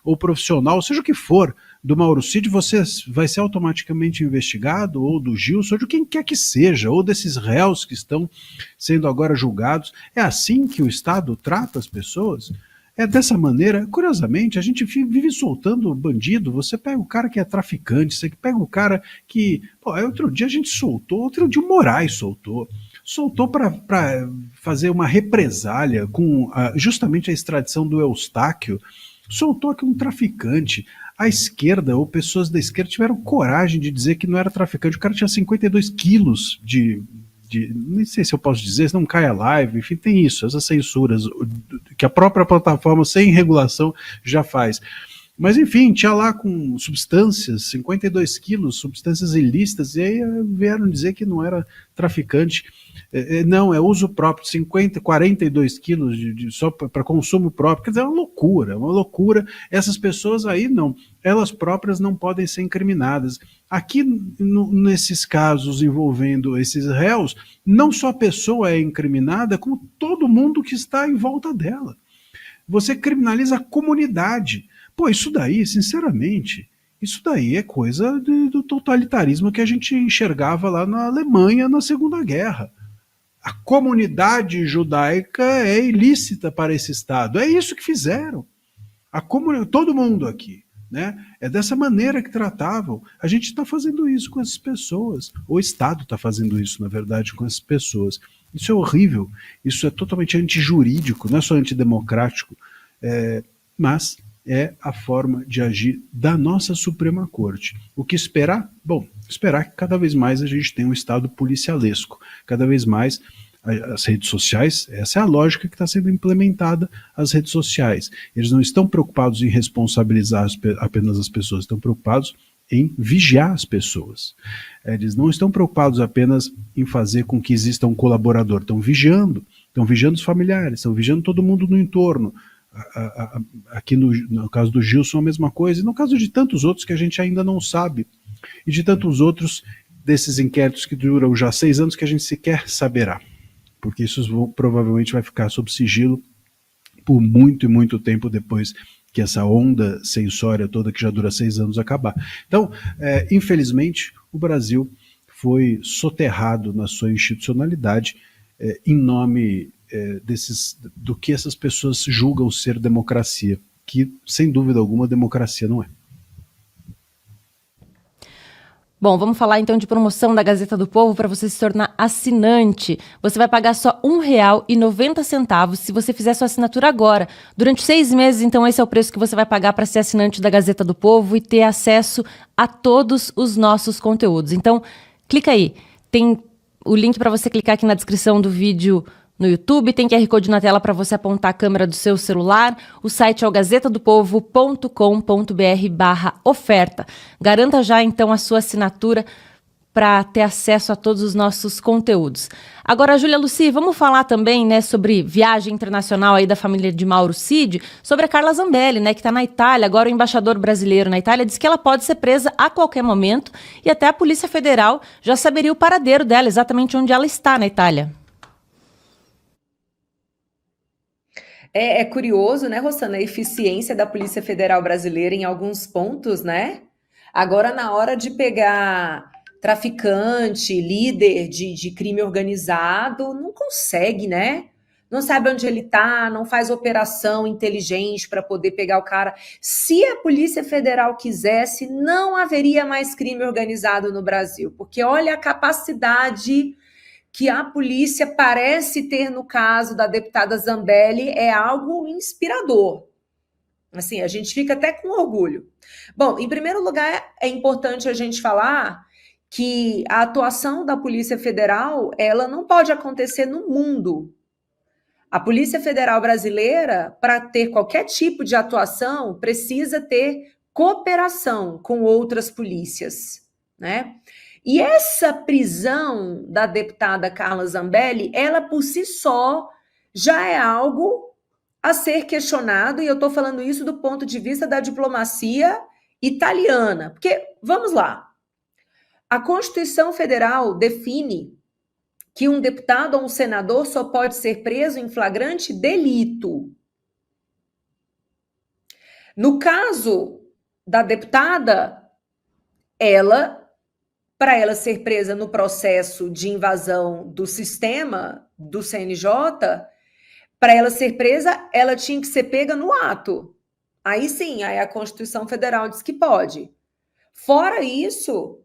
ou profissional, seja o que for, do Mauro Cid, você vai ser automaticamente investigado, ou do Gilson, ou de quem quer que seja, ou desses réus que estão sendo agora julgados. É assim que o Estado trata as pessoas? É dessa maneira? Curiosamente, a gente vive soltando bandido. Você pega o cara que é traficante, você pega o cara que... outro dia a gente soltou, outro dia o Moraes soltou para fazer uma represália com justamente a extradição do Eustáquio. Soltou aqui um traficante. A esquerda, ou pessoas da esquerda, tiveram coragem de dizer que não era traficante. O cara tinha 52 quilos nem sei se eu posso dizer, se não cai a live, enfim, tem isso, essas censuras que a própria plataforma sem regulação já faz. Mas enfim, tinha lá com substâncias, 52 quilos, substâncias ilícitas, e aí vieram dizer que não era traficante. Não, é uso próprio, 42 quilos só para consumo próprio. Quer dizer, é uma loucura. Essas pessoas aí não, elas próprias não podem ser incriminadas. Aqui, nesses casos envolvendo esses réus, não só a pessoa é incriminada, como todo mundo que está em volta dela. Você criminaliza a comunidade. Isso daí, sinceramente, isso daí é coisa do totalitarismo que a gente enxergava lá na Alemanha na Segunda Guerra. A comunidade judaica é ilícita para esse Estado. É isso que fizeram. Todo mundo aqui. Né? É dessa maneira que tratavam. A gente está fazendo isso com essas pessoas. O Estado está fazendo isso, na verdade, com essas pessoas. Isso é horrível. Isso é totalmente antijurídico, não é só antidemocrático, mas é a forma de agir da nossa Suprema Corte. O que esperar? Bom, esperar que cada vez mais a gente tenha um Estado policialesco. Cada vez mais as redes sociais, essa é a lógica que está sendo implementada, as redes sociais. Eles não estão preocupados em responsabilizar apenas as pessoas, estão preocupados em vigiar as pessoas. Eles não estão preocupados apenas em fazer com que exista um colaborador, estão vigiando os familiares, estão vigiando todo mundo no entorno. Aqui no caso do Gilson a mesma coisa, e no caso de tantos outros que a gente ainda não sabe, e de tantos outros desses inquéritos que duram já 6 anos que a gente sequer saberá, porque isso provavelmente vai ficar sob sigilo por muito e muito tempo depois que essa onda censória toda que já dura 6 anos acabar. Então, infelizmente, o Brasil foi soterrado na sua institucionalidade em nome do que essas pessoas julgam ser democracia, que, sem dúvida alguma, democracia não é. Bom, vamos falar então de promoção da Gazeta do Povo para você se tornar assinante. Você vai pagar só R$1,90 se você fizer sua assinatura agora. Durante 6 meses, então, esse é o preço que você vai pagar para ser assinante da Gazeta do Povo e ter acesso a todos os nossos conteúdos. Então, clica aí. Tem o link para você clicar aqui na descrição do vídeo no YouTube, tem QR Code na tela para você apontar a câmera do seu celular. O site é o gazetadopovo.com.br/oferta. Garanta já, então, a sua assinatura para ter acesso a todos os nossos conteúdos. Agora, Júlia Lucy, vamos falar também, né, sobre viagem internacional aí da família de Mauro Cid, sobre a Carla Zambelli, né, que está na Itália. Agora o embaixador brasileiro na Itália diz que ela pode ser presa a qualquer momento e até a Polícia Federal já saberia o paradeiro dela, exatamente onde ela está na Itália. É curioso, né, Rossana, a eficiência da Polícia Federal brasileira em alguns pontos, né? Agora, na hora de pegar traficante, líder de crime organizado, não consegue, né? não sabe onde ele está, não faz operação inteligente para poder pegar o cara. Se a Polícia Federal quisesse, não haveria mais crime organizado no Brasil, porque olha a capacidade que a polícia parece ter no caso da deputada Zambelli, é algo inspirador. Assim, a gente fica até com orgulho. Bom, em primeiro lugar, é importante a gente falar que a atuação da Polícia Federal, ela não pode acontecer no mundo. A Polícia Federal brasileira, para ter qualquer tipo de atuação, precisa ter cooperação com outras polícias, né? E essa prisão da deputada Carla Zambelli, ela por si só já é algo a ser questionado, e eu estou falando isso do ponto de vista da diplomacia italiana. Porque, vamos lá, a Constituição Federal define que um deputado ou um senador só pode ser preso em flagrante delito. No caso da deputada, para ela ser presa no processo de invasão do sistema do CNJ, para ela ser presa, ela tinha que ser pega no ato. Aí sim, aí a Constituição Federal diz que pode. Fora isso,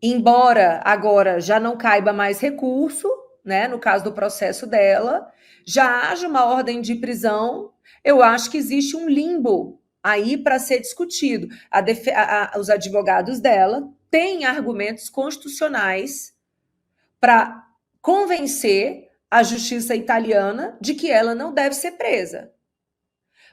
embora agora já não caiba mais recurso, né, no caso do processo dela, já haja uma ordem de prisão, eu acho que existe um limbo aí para ser discutido. Os advogados dela têm argumentos constitucionais para convencer a justiça italiana de que ela não deve ser presa.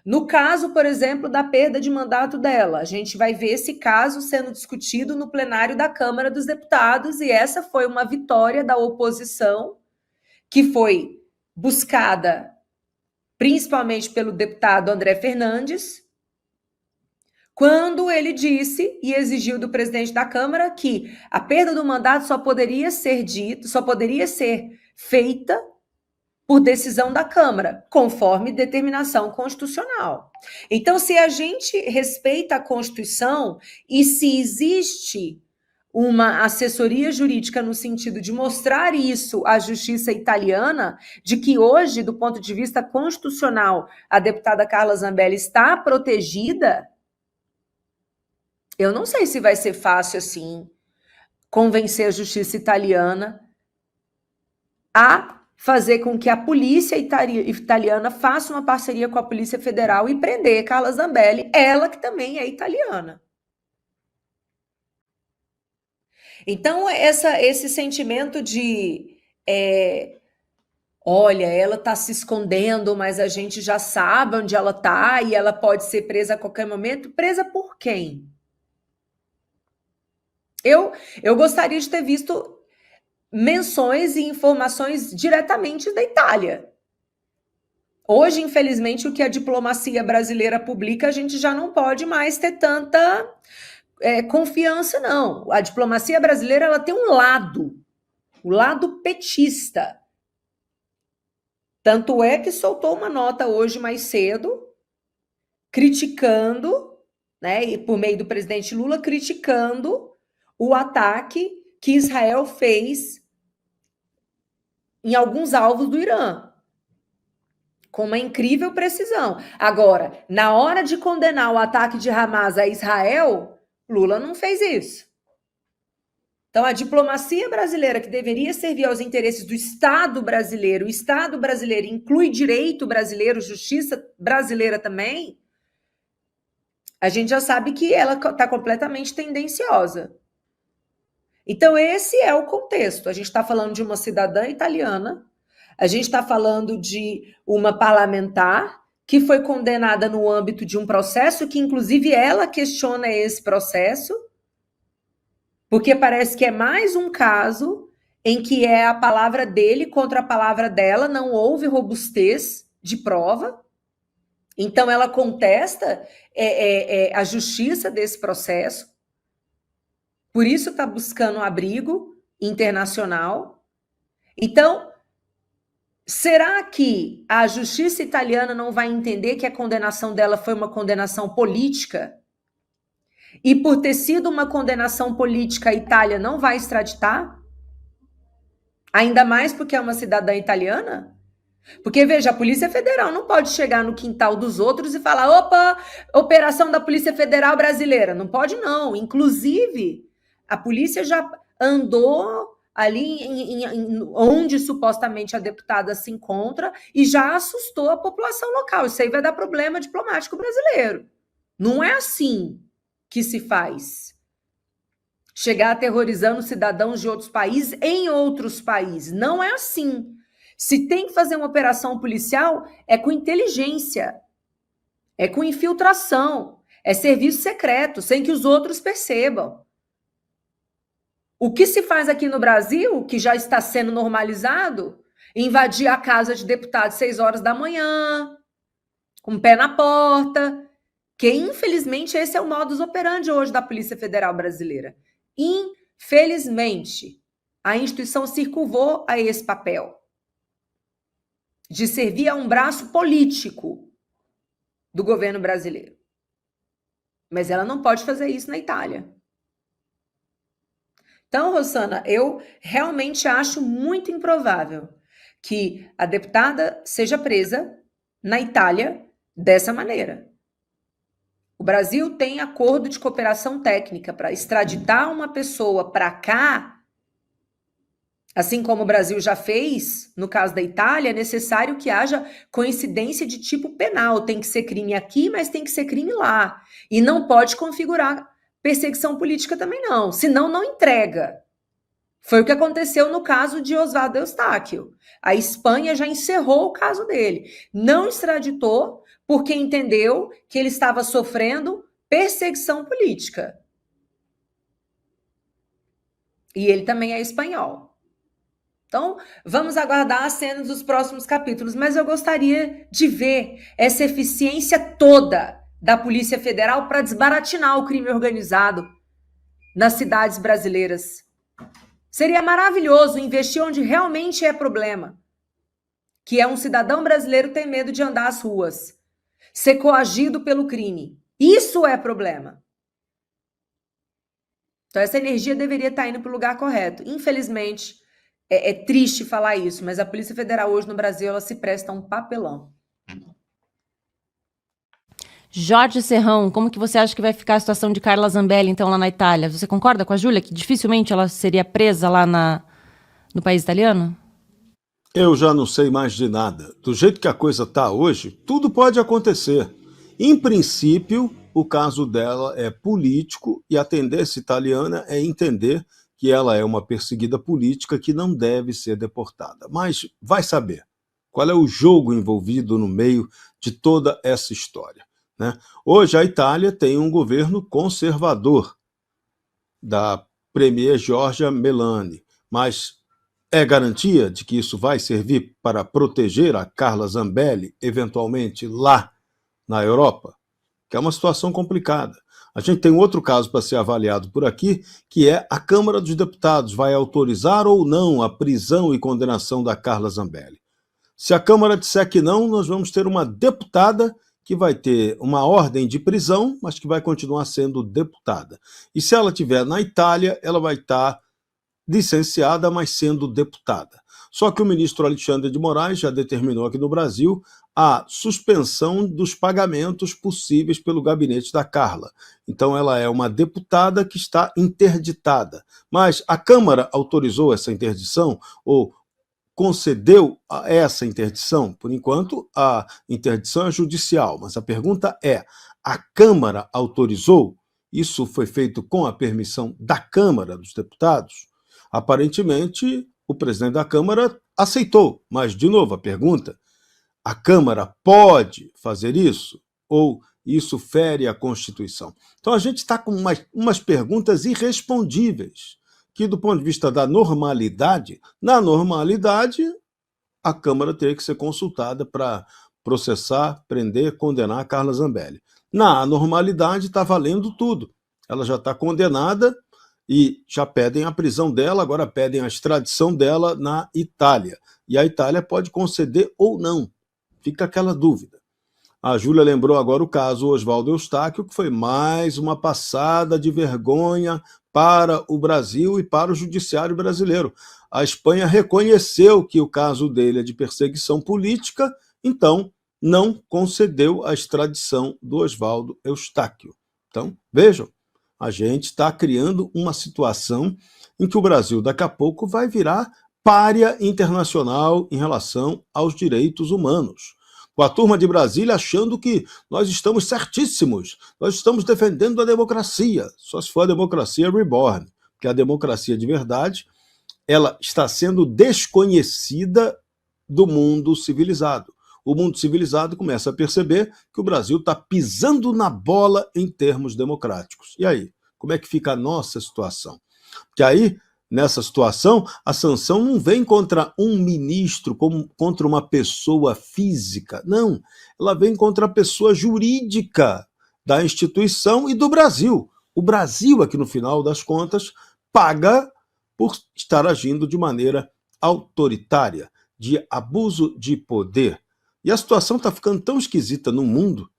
No caso, por exemplo, da perda de mandato dela, a gente vai ver esse caso sendo discutido no plenário da Câmara dos Deputados, e essa foi uma vitória da oposição, que foi buscada principalmente pelo deputado André Fernandes, quando ele disse e exigiu do presidente da Câmara que a perda do mandato só poderia ser feita por decisão da Câmara, conforme determinação constitucional. Então, se a gente respeita a Constituição e se existe uma assessoria jurídica no sentido de mostrar isso à justiça italiana, de que hoje, do ponto de vista constitucional, a deputada Carla Zambelli está protegida, eu não sei se vai ser fácil assim convencer a justiça italiana a fazer com que a polícia italiana faça uma parceria com a Polícia Federal e prender Carla Zambelli, ela que também é italiana. Então, esse sentimento de olha, ela está se escondendo, mas a gente já sabe onde ela está e ela pode ser presa a qualquer momento. Presa por quem? Eu gostaria de ter visto menções e informações diretamente da Itália. Hoje, infelizmente, o que a diplomacia brasileira publica, a gente já não pode mais ter tanta confiança, não. A diplomacia brasileira, ela tem um lado, o lado petista. Tanto é que soltou uma nota hoje mais cedo, criticando, né, e por meio do presidente Lula, criticando o ataque que Israel fez em alguns alvos do Irã, com uma incrível precisão. Agora, na hora de condenar o ataque de Hamas a Israel, Lula não fez isso. Então, a diplomacia brasileira, que deveria servir aos interesses do Estado brasileiro, o Estado brasileiro inclui direito brasileiro, justiça brasileira também, a gente já sabe que ela está completamente tendenciosa. Então, esse é o contexto. A gente está falando de uma cidadã italiana, a gente está falando de uma parlamentar que foi condenada no âmbito de um processo que, inclusive, ela questiona esse processo, porque parece que é mais um caso em que é a palavra dele contra a palavra dela, não houve robustez de prova. Então, ela contesta a justiça desse processo. Por isso está buscando um abrigo internacional. Então, será que a justiça italiana não vai entender que a condenação dela foi uma condenação política? E por ter sido uma condenação política, a Itália não vai extraditar? Ainda mais porque é uma cidadã italiana? Porque, veja, a Polícia Federal não pode chegar no quintal dos outros e falar: opa, operação da Polícia Federal brasileira. Não pode, não. Inclusive, a polícia já andou ali onde supostamente a deputada se encontra e já assustou a população local. Isso aí vai dar problema diplomático brasileiro. Não é assim que se faz. Chegar aterrorizando cidadãos de outros países em outros países. Não é assim. Se tem que fazer uma operação policial, é com inteligência, é com infiltração, é serviço secreto, sem que os outros percebam. O que se faz aqui no Brasil, que já está sendo normalizado, invadir a casa de deputados às 6 horas da manhã, com o pé na porta, que infelizmente esse é o modus operandi hoje da Polícia Federal brasileira. Infelizmente, a instituição se curvou a esse papel de servir a um braço político do governo brasileiro. Mas ela não pode fazer isso na Itália. Então, Rosana, eu realmente acho muito improvável que a deputada seja presa na Itália dessa maneira. O Brasil tem acordo de cooperação técnica para extraditar uma pessoa para cá. Assim como o Brasil já fez, no caso da Itália, é necessário que haja coincidência de tipo penal. Tem que ser crime aqui, mas tem que ser crime lá. E não pode configurar perseguição política também não, senão não entrega. Foi o que aconteceu no caso de Oswaldo Eustáquio. A Espanha já encerrou o caso dele. Não extraditou porque entendeu que ele estava sofrendo perseguição política. E ele também é espanhol. Então, vamos aguardar as cenas dos próximos capítulos, mas eu gostaria de ver essa eficiência toda da Polícia Federal para desbaratinar o crime organizado nas cidades brasileiras. Seria maravilhoso investir onde realmente é problema, que é um cidadão brasileiro ter medo de andar às ruas, ser coagido pelo crime. Isso é problema. Então, essa energia deveria estar indo para o lugar correto. Infelizmente, é triste falar isso, mas a Polícia Federal hoje no Brasil, ela se presta a um papelão. Jorge Serrão, como que você acha que vai ficar a situação de Carla Zambelli, então, lá na Itália? Você concorda com a Júlia que dificilmente ela seria presa lá no país italiano? Eu já não sei mais de nada. Do jeito que a coisa está hoje, tudo pode acontecer. Em princípio, o caso dela é político e a tendência italiana é entender que ela é uma perseguida política que não deve ser deportada. Mas vai saber qual é o jogo envolvido no meio de toda essa história, né? Hoje a Itália tem um governo conservador da premier Giorgia Meloni, mas é garantia de que isso vai servir para proteger a Carla Zambelli, eventualmente lá na Europa? Que é uma situação complicada. A gente tem outro caso para ser avaliado por aqui, que é a Câmara dos Deputados vai autorizar ou não a prisão e condenação da Carla Zambelli. Se a Câmara disser que não, nós vamos ter uma deputada que vai ter uma ordem de prisão, mas que vai continuar sendo deputada. E se ela estiver na Itália, ela vai estar licenciada, mas sendo deputada. Só que o ministro Alexandre de Moraes já determinou aqui no Brasil a suspensão dos pagamentos possíveis pelo gabinete da Carla. Então ela é uma deputada que está interditada. Mas a Câmara autorizou essa interdição ou concedeu essa interdição? Por enquanto, a interdição é judicial, mas a pergunta é, a Câmara autorizou? Isso foi feito com a permissão da Câmara dos Deputados? Aparentemente, o presidente da Câmara aceitou, mas, de novo, a pergunta, a Câmara pode fazer isso? Ou isso fere a Constituição? Então, a gente está com umas perguntas irrespondíveis, que, do ponto de vista da normalidade, na normalidade, a Câmara teria que ser consultada para processar, prender, condenar a Carla Zambelli. Na anormalidade, está valendo tudo. Ela já está condenada e já pedem a prisão dela, agora pedem a extradição dela na Itália. E a Itália pode conceder ou não. Fica aquela dúvida. A Júlia lembrou agora o caso Oswaldo Eustáquio, que foi mais uma passada de vergonha para o Brasil e para o judiciário brasileiro. a Espanha reconheceu que o caso dele é de perseguição política, então não concedeu a extradição do Oswaldo Eustáquio. Então, vejam, a gente está criando uma situação em que o Brasil daqui a pouco vai virar pária internacional em relação aos direitos humanos. Com a turma de Brasília achando que nós estamos certíssimos, nós estamos defendendo a democracia, só se for a democracia reborn, porque a democracia de verdade, ela está sendo desconhecida do mundo civilizado. O mundo civilizado começa a perceber que o Brasil está pisando na bola em termos democráticos. E aí, como é que fica a nossa situação? Porque aí, nessa situação, a sanção não vem contra um ministro, como contra uma pessoa física. Não, ela vem contra a pessoa jurídica da instituição e do Brasil. O Brasil, aqui no final das contas, paga por estar agindo de maneira autoritária, de abuso de poder. E a situação está ficando tão esquisita no mundo,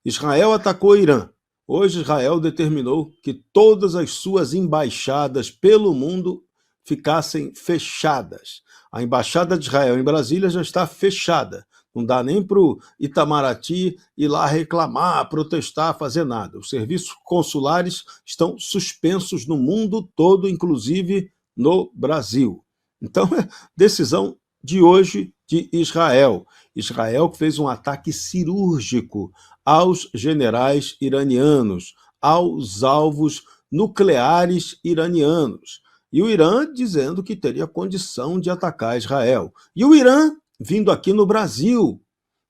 Israel atacou o Irã. Hoje Israel determinou que todas as suas embaixadas pelo mundo ficassem fechadas. A embaixada de Israel em Brasília já está fechada. Não dá nem para o Itamaraty ir lá reclamar, protestar, fazer nada. Os serviços consulares estão suspensos no mundo todo, inclusive no Brasil. Então, é decisão de hoje de Israel. Israel que fez um ataque cirúrgico aos generais iranianos, aos alvos nucleares iranianos. E o Irã dizendo que teria condição de atacar Israel. E o Irã vindo aqui no Brasil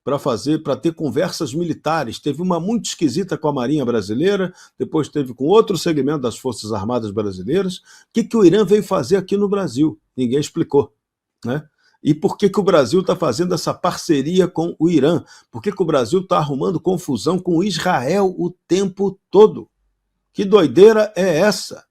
para ter conversas militares. Teve uma muito esquisita com a Marinha Brasileira, depois teve com outro segmento das Forças Armadas Brasileiras. O que o Irã veio fazer aqui no Brasil? Ninguém explicou, né? E por que o Brasil está fazendo essa parceria com o Irã? Por que o Brasil está arrumando confusão com Israel o tempo todo? Que doideira é essa?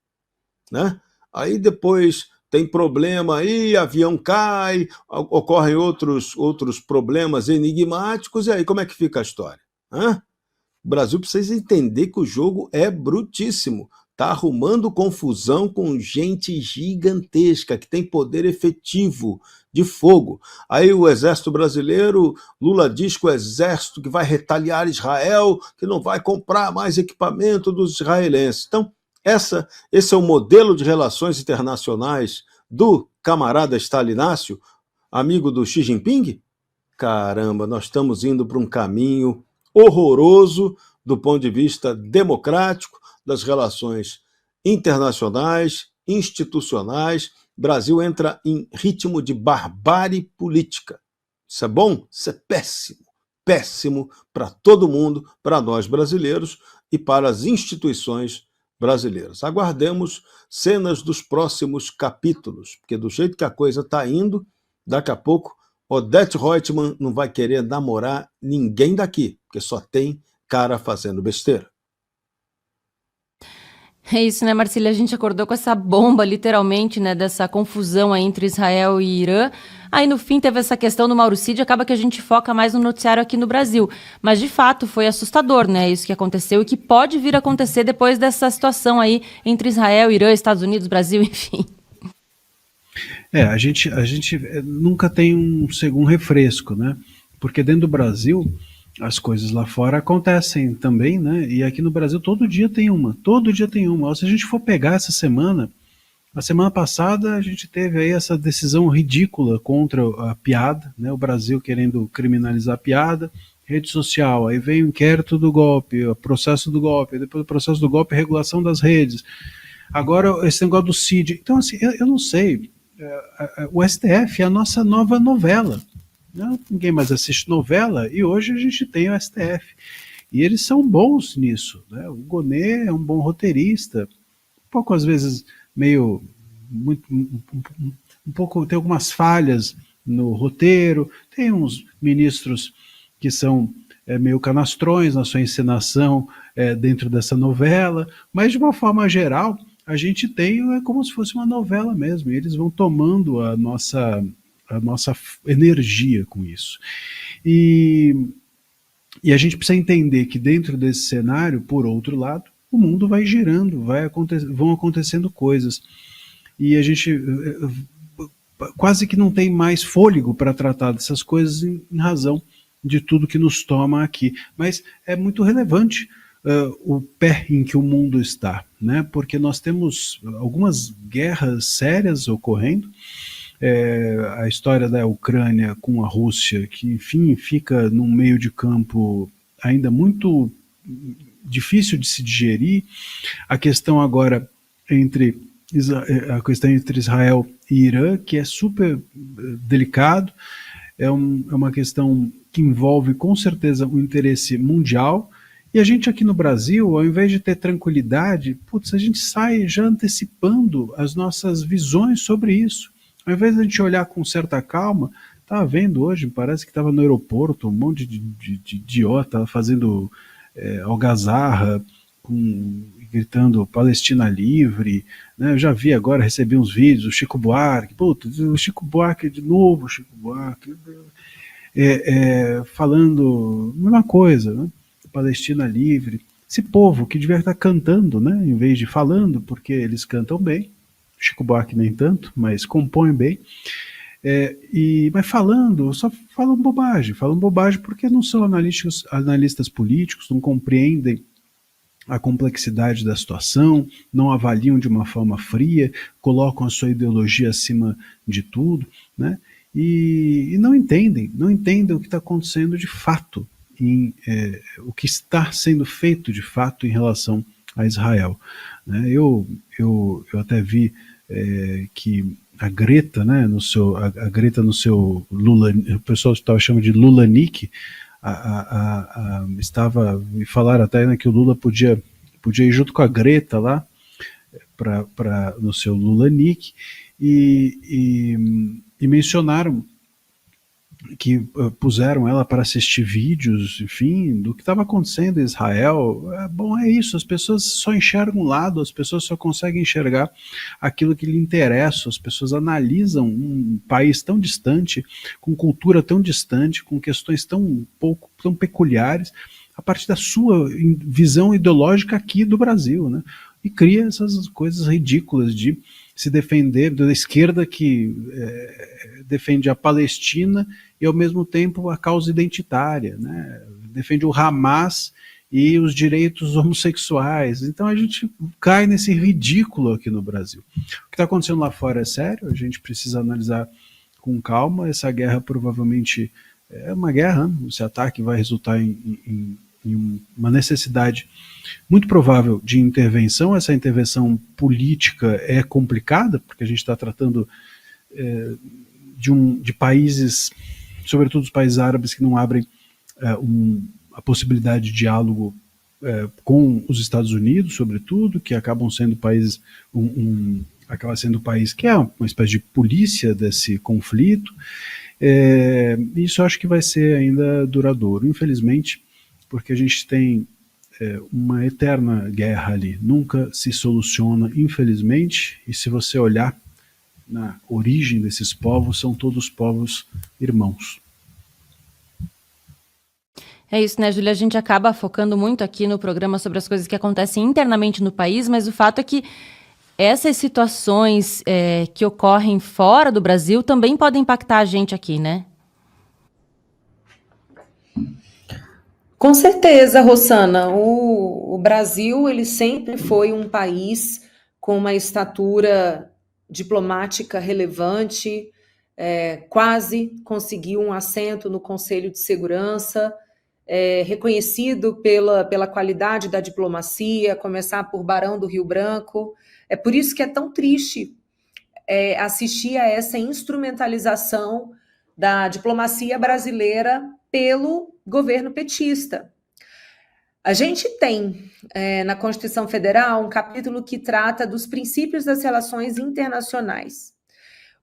Né? Aí depois tem problema aí, avião cai, ocorrem outros problemas enigmáticos, e aí como é que fica a história? Hã? O Brasil precisa entender que o jogo é brutíssimo. Está arrumando confusão com gente gigantesca, que tem poder efetivo de fogo. Aí o exército brasileiro, Lula diz que o exército que vai retaliar Israel, que não vai comprar mais equipamento dos israelenses. Então, esse é o modelo de relações internacionais do camarada Stalinácio, amigo do Xi Jinping? Caramba, nós estamos indo para um caminho horroroso do ponto de vista democrático, das relações internacionais, institucionais. O Brasil entra em ritmo de barbárie política. Isso é bom? Isso é péssimo. Péssimo para todo mundo, para nós brasileiros e para as instituições brasileiras. Aguardemos cenas dos próximos capítulos, porque do jeito que a coisa está indo, daqui a pouco Odete Roitman não vai querer namorar ninguém daqui, porque só tem cara fazendo besteira. É isso, né, Marcília? A gente acordou com essa bomba, literalmente, né, dessa confusão aí entre Israel e Irã. Aí, no fim, teve essa questão do Mauro Cid, acaba que a gente foca mais no noticiário aqui no Brasil. Mas, de fato, foi assustador, né, isso que aconteceu e que pode vir a acontecer depois dessa situação aí entre Israel, Irã, Estados Unidos, Brasil, enfim. A gente nunca tem um segundo refresco, né? Porque dentro do Brasil as coisas lá fora acontecem também, né? E aqui no Brasil todo dia tem uma. Ou se a gente for pegar essa semana, a semana passada a gente teve aí essa decisão ridícula contra a piada, né? O Brasil querendo criminalizar a piada, rede social, aí vem o inquérito do golpe, o processo do golpe, depois o processo do golpe, regulação das redes. Agora esse negócio do CID. Então, assim, eu não sei. O STF é a nossa nova novela. Ninguém mais assiste novela e hoje a gente tem o STF. E eles são bons nisso, né? O Gonê é um bom roteirista, um pouco às vezes um pouco, tem algumas falhas no roteiro, tem uns ministros que são meio canastrões na sua encenação dentro dessa novela, mas de uma forma geral a gente tem como se fosse uma novela mesmo, e eles vão tomando a nossa energia com isso. E a gente precisa entender que dentro desse cenário, por outro lado, o mundo vai girando, vão acontecendo coisas. e a gente quase que não tem mais fôlego para tratar dessas coisas em razão de tudo que nos toma aqui. Mas é muito relevante o pé em que o mundo está, né? Porque nós temos algumas guerras sérias ocorrendo, a história da Ucrânia com a Rússia, que enfim fica num meio de campo ainda muito difícil de se digerir, a questão agora entre Israel e Irã, que é super delicado, é uma questão que envolve com certeza o interesse mundial, e a gente aqui no Brasil, ao invés de ter tranquilidade, a gente sai já antecipando as nossas visões sobre isso. Ao invés de a gente olhar com certa calma, estava vendo hoje, parece que estava no aeroporto, um monte de idiota fazendo algazarra, gritando Palestina livre, né? Eu já vi agora, recebi uns vídeos, o Chico Buarque, o Chico Buarque de novo, o Chico Buarque, falando a mesma coisa, né? Palestina livre, esse povo que devia estar cantando, né? Em vez de falando, porque eles cantam bem, Chico Buarque nem tanto, mas compõe bem, mas só falam bobagem porque não são analistas políticos, não compreendem a complexidade da situação, não avaliam de uma forma fria, colocam a sua ideologia acima de tudo, né? E não entendem o que está acontecendo de fato, o que está sendo feito de fato em relação a Israel, né? Eu até vi que a Greta, né, a Greta no seu Lula, o pessoal estava chamando de Lulanique, estava e falaram até, né, que o Lula podia ir junto com a Greta lá no seu Lulanique, e mencionaram que puseram ela para assistir vídeos, enfim, do que estava acontecendo em Israel. É isso, as pessoas só enxergam um lado, as pessoas só conseguem enxergar aquilo que lhe interessa, as pessoas analisam um país tão distante, com cultura tão distante, com questões tão peculiares, a partir da sua visão ideológica aqui do Brasil, né? E cria essas coisas ridículas de se defender da esquerda que defende a Palestina e ao mesmo tempo a causa identitária, né? Defende o Hamas e os direitos homossexuais. Então a gente cai nesse ridículo aqui no Brasil. O que está acontecendo lá fora é sério, a gente precisa analisar com calma. Essa guerra provavelmente é uma guerra, esse ataque vai resultar em uma necessidade muito provável de intervenção. Essa intervenção política é complicada, porque a gente está tratando de países, sobretudo os países árabes, que não abrem a possibilidade de diálogo com os Estados Unidos, sobretudo, que acabam sendo países, acaba sendo um país que é uma espécie de polícia desse conflito. Isso eu acho que vai ser ainda duradouro, infelizmente, porque a gente tem uma eterna guerra ali, nunca se soluciona, infelizmente, e se você olhar na origem desses povos, são todos povos irmãos. É isso, né, Júlia? A gente acaba focando muito aqui no programa sobre as coisas que acontecem internamente no país, mas o fato é que essas situações que ocorrem fora do Brasil também podem impactar a gente aqui, né? Com certeza, Rossana. O Brasil, ele sempre foi um país com uma estatura diplomática relevante, quase conseguiu um assento no Conselho de Segurança, reconhecido pela qualidade da diplomacia, começar por Barão do Rio Branco. É por isso que é tão triste assistir a essa instrumentalização da diplomacia brasileira pelo governo petista. A gente tem na Constituição Federal um capítulo que trata dos princípios das relações internacionais.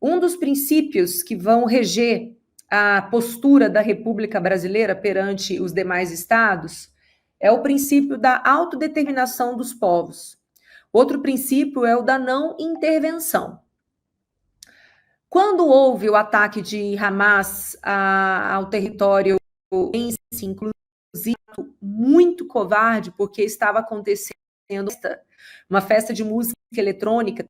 Um dos princípios que vão reger a postura da República Brasileira perante os demais estados é o princípio da autodeterminação dos povos. Outro princípio é o da não intervenção. Quando houve o ataque de Hamas ao território, inclusive muito covarde, porque estava acontecendo uma festa de música eletrônica,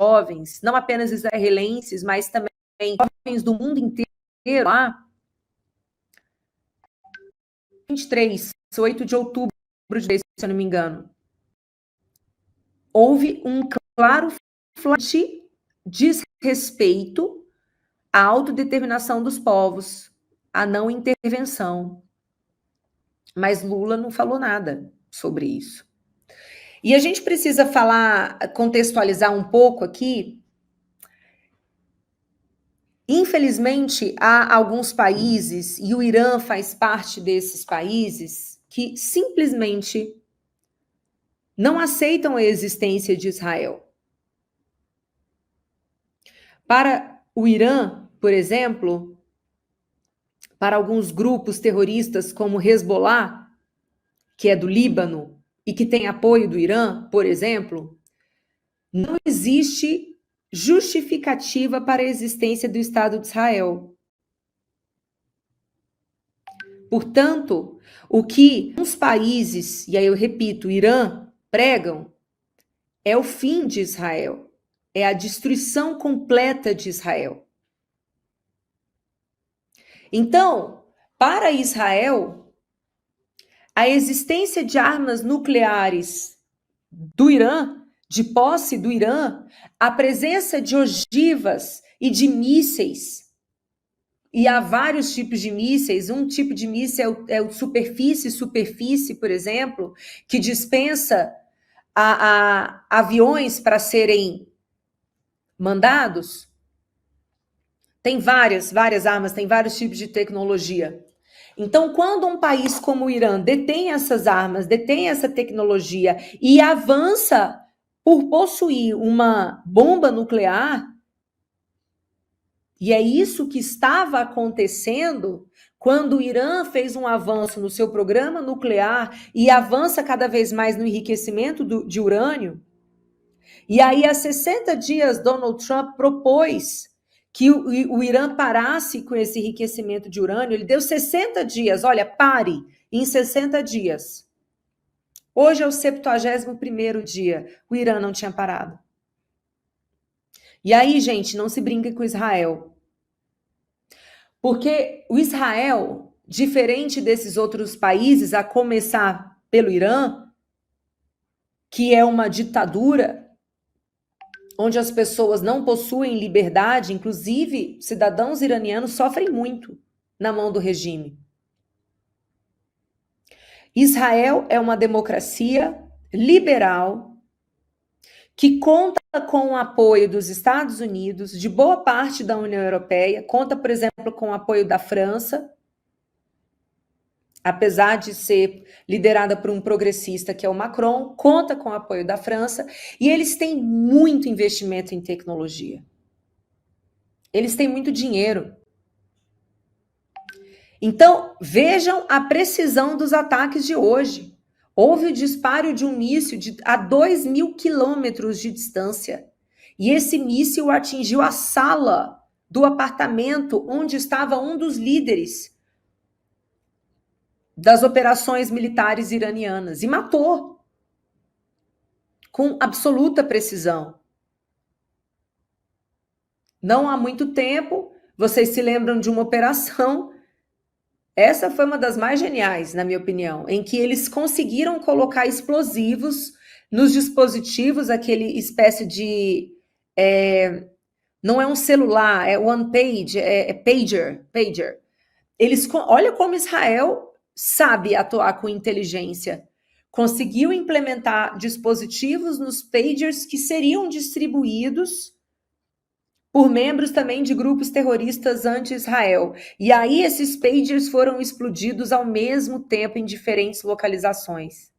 jovens, não apenas israelenses, mas também jovens do mundo inteiro, lá, 23, 8 de outubro, se eu não me engano, houve um claro flagrante desrespeito à autodeterminação dos povos, à não intervenção. Mas Lula não falou nada sobre isso. E a gente precisa contextualizar um pouco aqui. Infelizmente, há alguns países, e o Irã faz parte desses países, que simplesmente não aceitam a existência de Israel. Para o Irã, por exemplo, para alguns grupos terroristas como Hezbollah, que é do Líbano e que tem apoio do Irã, por exemplo, não existe justificativa para a existência do Estado de Israel. Portanto, o que os países, e aí eu repito, o Irã, pregam é o fim de Israel, é a destruição completa de Israel. Então, para Israel, a existência de armas nucleares do Irã, de posse do Irã, a presença de ogivas e de mísseis, e há vários tipos de mísseis, um tipo de míssil é o superfície, por exemplo, que dispensa a aviões para serem mandados. Tem várias armas, tem vários tipos de tecnologia. Então, quando um país como o Irã detém essas armas, detém essa tecnologia e avança por possuir uma bomba nuclear, e é isso que estava acontecendo quando o Irã fez um avanço no seu programa nuclear e avança cada vez mais no enriquecimento de urânio. E aí, há 60 dias, Donald Trump propôs que o Irã parasse com esse enriquecimento de urânio. Ele deu 60 dias, olha, pare em 60 dias. Hoje é o 71º dia, o Irã não tinha parado. E aí, gente, não se brinque com Israel. Porque o Israel, diferente desses outros países, a começar pelo Irã, que é uma ditadura, onde as pessoas não possuem liberdade, inclusive cidadãos iranianos sofrem muito na mão do regime. Israel é uma democracia liberal que conta com o apoio dos Estados Unidos, de boa parte da União Europeia, conta, por exemplo, com o apoio da França, apesar de ser liderada por um progressista que é o Macron, conta com o apoio da França, e eles têm muito investimento em tecnologia. Eles têm muito dinheiro. Então, vejam a precisão dos ataques de hoje. Houve o disparo de um míssil a 2.000 quilômetros de distância. E esse míssil atingiu a sala do apartamento onde estava um dos líderes das operações militares iranianas e matou com absoluta precisão. Não há muito tempo, vocês se lembram de uma operação, essa foi uma das mais geniais, na minha opinião, em que eles conseguiram colocar explosivos nos dispositivos, aquele espécie de... não é um celular, é one page, é pager. Olha como Israel sabe atuar com inteligência. Conseguiu implementar dispositivos nos pagers que seriam distribuídos por membros também de grupos terroristas anti-Israel. E aí esses pagers foram explodidos ao mesmo tempo em diferentes localizações.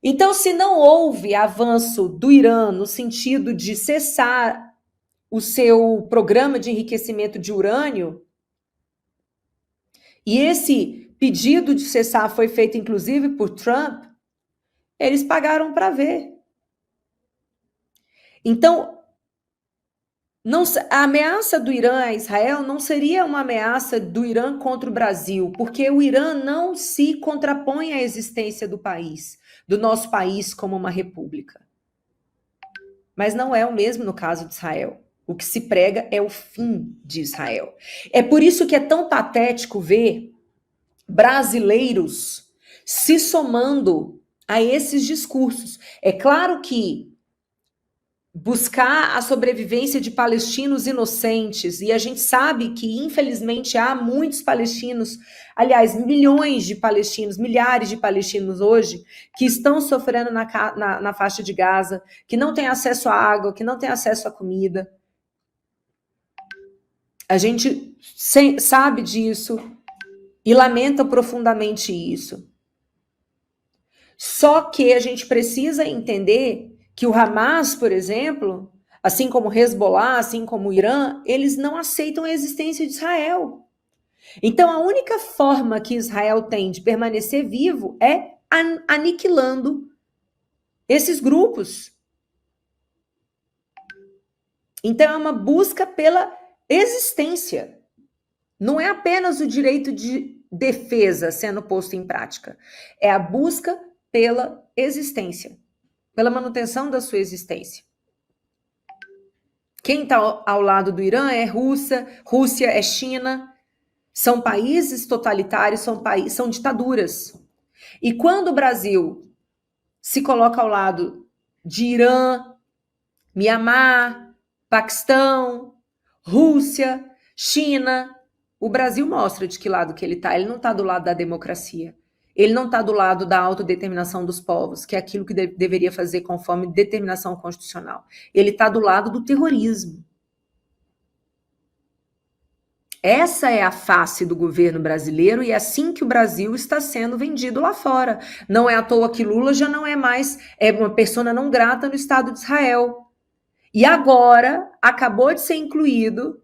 Então, se não houve avanço do Irã no sentido de cessar o seu programa de enriquecimento de urânio, e esse pedido de cessar foi feito, inclusive, por Trump, eles pagaram para ver. Então, a ameaça do Irã a Israel não seria uma ameaça do Irã contra o Brasil, porque o Irã não se contrapõe à existência do país, do nosso país como uma república. mas não é o mesmo no caso de Israel. O que se prega é o fim de Israel. É por isso que é tão patético ver brasileiros se somando a esses discursos. É claro que buscar a sobrevivência de palestinos inocentes, e a gente sabe que, infelizmente, há muitos palestinos, aliás, milhões de palestinos, milhares de palestinos hoje, que estão sofrendo na faixa de Gaza, que não têm acesso à água, que não têm acesso à comida. A gente sabe disso e lamenta profundamente isso. Só que a gente precisa entender que o Hamas, por exemplo, assim como o Hezbollah, assim como o Irã, eles não aceitam a existência de Israel. Então, a única forma que Israel tem de permanecer vivo é aniquilando esses grupos. Então, é uma busca pela existência. Não é apenas o direito de defesa sendo posto em prática. É a busca pela existência, pela manutenção da sua existência. Quem está ao lado do Irã é Rússia é China, são países totalitários, são ditaduras. E quando o Brasil se coloca ao lado de Irã, Mianmar, Paquistão, Rússia, China, o Brasil mostra de que lado que ele está. Ele não está do lado da democracia. Ele não está do lado da autodeterminação dos povos, que é aquilo que deveria fazer conforme determinação constitucional. Ele está do lado do terrorismo. Essa é a face do governo brasileiro e é assim que o Brasil está sendo vendido lá fora. Não é à toa que Lula já não é mais uma persona não grata no Estado de Israel. E agora acabou de ser incluído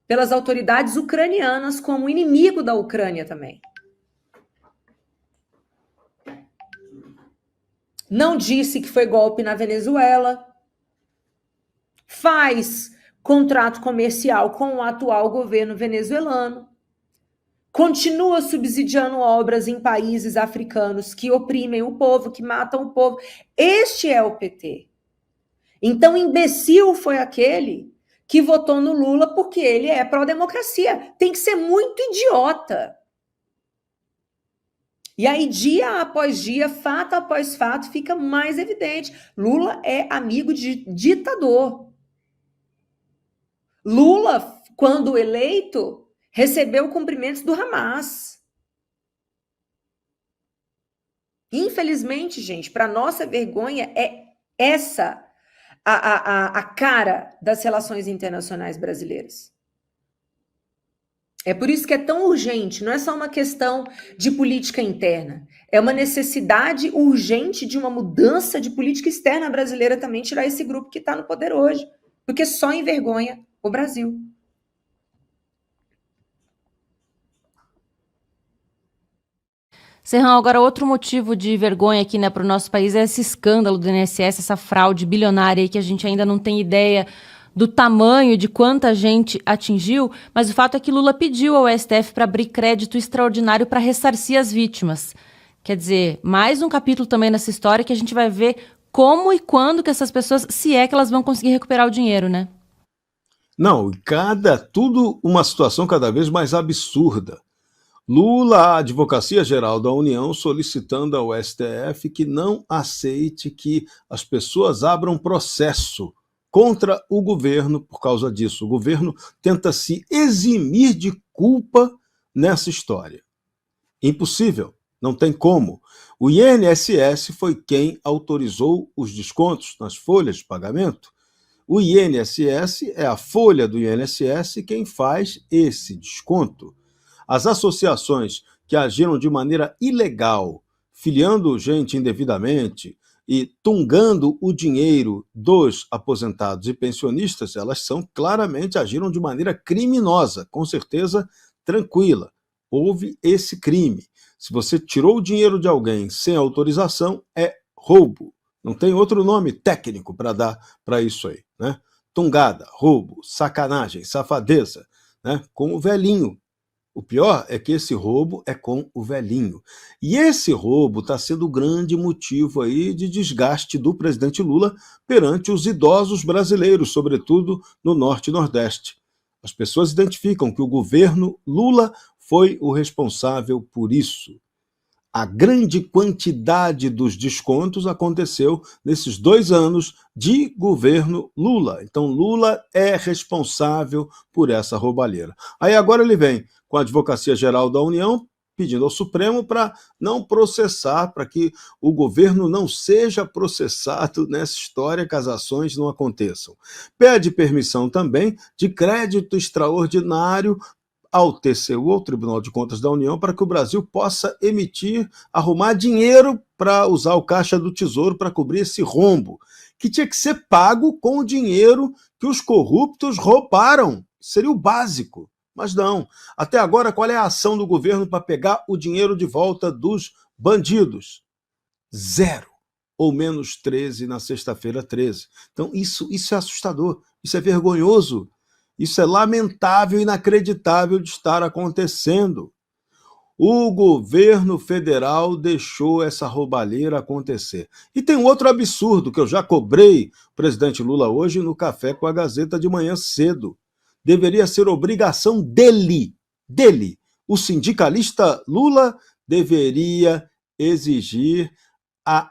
pelas autoridades ucranianas como inimigo da Ucrânia também. Não disse que foi golpe na Venezuela. Faz contrato comercial com o atual governo venezuelano. Continua subsidiando obras em países africanos que oprimem o povo, que matam o povo. Este é o PT. Então, imbecil foi aquele que votou no Lula porque ele é pró-democracia. Tem que ser muito idiota. E aí, dia após dia, fato após fato, fica mais evidente. Lula é amigo de ditador. Lula, quando eleito, recebeu cumprimentos do Hamas. Infelizmente, gente, para nossa vergonha, é essa a cara das relações internacionais brasileiras. É por isso que é tão urgente, não é só uma questão de política interna, é uma necessidade urgente de uma mudança de política externa brasileira também, tirar esse grupo que está no poder hoje, porque só envergonha o Brasil. Serrão, agora outro motivo de vergonha aqui, né, para o nosso país é esse escândalo do INSS, essa fraude bilionária aí que a gente ainda não tem ideia do tamanho, de quanta gente atingiu, mas o fato é que Lula pediu ao STF para abrir crédito extraordinário para ressarcir as vítimas. Quer dizer, mais um capítulo também nessa história que a gente vai ver como e quando que essas pessoas, se é que elas vão conseguir recuperar o dinheiro, né? Não, tudo uma situação cada vez mais absurda. Lula, a Advocacia Geral da União, solicitando ao STF que não aceite que as pessoas abram processo contra o governo por causa disso. O governo tenta se eximir de culpa nessa história. Impossível, não tem como. O INSS foi quem autorizou os descontos nas folhas de pagamento. O INSS é a folha do INSS quem faz esse desconto. As associações que agiram de maneira ilegal, filiando gente indevidamente e tungando o dinheiro dos aposentados e pensionistas, elas claramente agiram de maneira criminosa, com certeza tranquila. Houve esse crime. Se você tirou o dinheiro de alguém sem autorização, é roubo. Não tem outro nome técnico para dar para isso aí, né? Tungada, roubo, sacanagem, safadeza, né? Com o velhinho. O pior é que esse roubo é com o velhinho. E esse roubo está sendo o grande motivo aí de desgaste do presidente Lula perante os idosos brasileiros, sobretudo no Norte e Nordeste. As pessoas identificam que o governo Lula foi o responsável por isso. A grande quantidade dos descontos aconteceu nesses 2 anos de governo Lula. Então, Lula é responsável por essa roubalheira. Aí agora ele vem com a Advocacia Geral da União pedindo ao Supremo para não processar, para que o governo não seja processado nessa história, que as ações não aconteçam. Pede permissão também de crédito extraordinário ao TCU, ao Tribunal de Contas da União, para que o Brasil possa arrumar dinheiro para usar o caixa do Tesouro para cobrir esse rombo, que tinha que ser pago com o dinheiro que os corruptos roubaram. Seria o básico. Mas não. Até agora, qual é a ação do governo para pegar o dinheiro de volta dos bandidos? 0. Ou menos 13 na sexta-feira 13. Então, isso é assustador, isso é vergonhoso. Isso é lamentável e inacreditável de estar acontecendo. O governo federal deixou essa roubalheira acontecer. E tem um outro absurdo que eu já cobrei o presidente Lula hoje no Café com a Gazeta de manhã cedo. Deveria ser obrigação dele. O sindicalista Lula deveria exigir a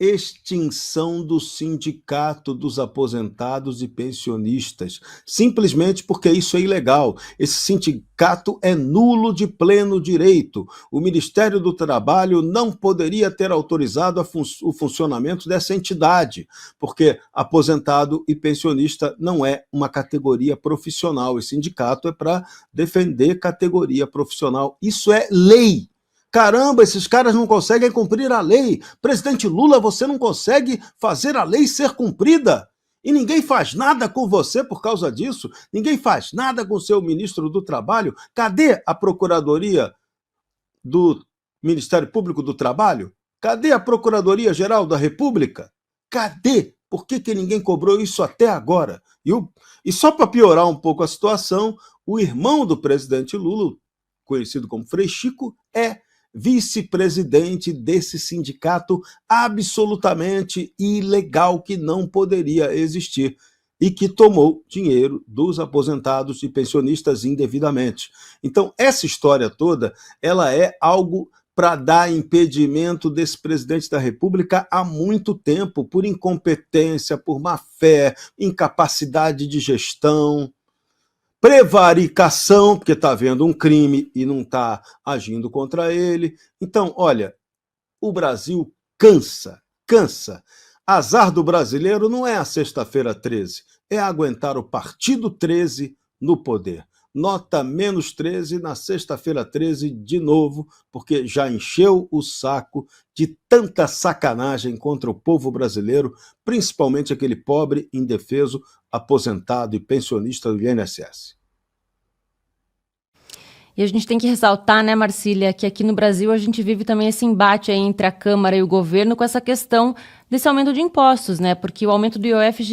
extinção do Sindicato dos Aposentados e Pensionistas, simplesmente porque isso é ilegal. Esse sindicato é nulo de pleno direito. O Ministério do Trabalho não poderia ter autorizado o funcionamento dessa entidade, porque aposentado e pensionista não é uma categoria profissional. Esse sindicato é para defender categoria profissional. Isso é lei. Caramba, esses caras não conseguem cumprir a lei. Presidente Lula, você não consegue fazer a lei ser cumprida. E ninguém faz nada com você por causa disso. Ninguém faz nada com o seu ministro do Trabalho. Cadê a Procuradoria do Ministério Público do Trabalho? Cadê a Procuradoria-Geral da República? Cadê? Por que ninguém cobrou isso até agora? E só para piorar um pouco a situação, o irmão do presidente Lula, conhecido como Frei Chico, é vice-presidente desse sindicato absolutamente ilegal que não poderia existir e que tomou dinheiro dos aposentados e pensionistas indevidamente. Então, essa história toda, ela é algo para dar impedimento desse presidente da República há muito tempo, por incompetência, por má fé, incapacidade de gestão, prevaricação, porque está havendo um crime e não está agindo contra ele. Então, olha, o Brasil cansa. Azar do brasileiro não é a sexta-feira 13, é aguentar o partido 13 no poder. Nota menos 13 na sexta-feira 13 de novo, porque já encheu o saco de tanta sacanagem contra o povo brasileiro, principalmente aquele pobre, indefeso, aposentado e pensionista do INSS. E a gente tem que ressaltar, né, Marcília, que aqui no Brasil a gente vive também esse embate aí entre a Câmara e o governo com essa questão desse aumento de impostos, né? Porque o aumento do IOF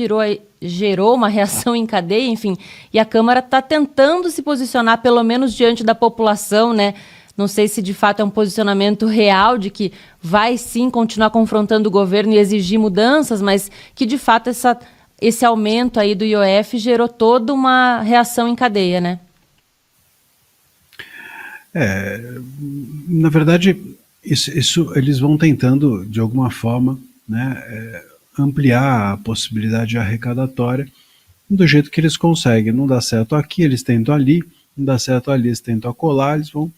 gerou uma reação em cadeia, enfim, e a Câmara está tentando se posicionar, pelo menos diante da população, né? Não sei se de fato é um posicionamento real de que vai sim continuar confrontando o governo e exigir mudanças, mas que de fato esse aumento aí do IOF gerou toda uma reação em cadeia, né? Na verdade, isso eles vão tentando, de alguma forma, né, ampliar a possibilidade arrecadatória do jeito que eles conseguem. Não dá certo aqui, eles tentam ali, não dá certo ali, eles tentam colar, eles vão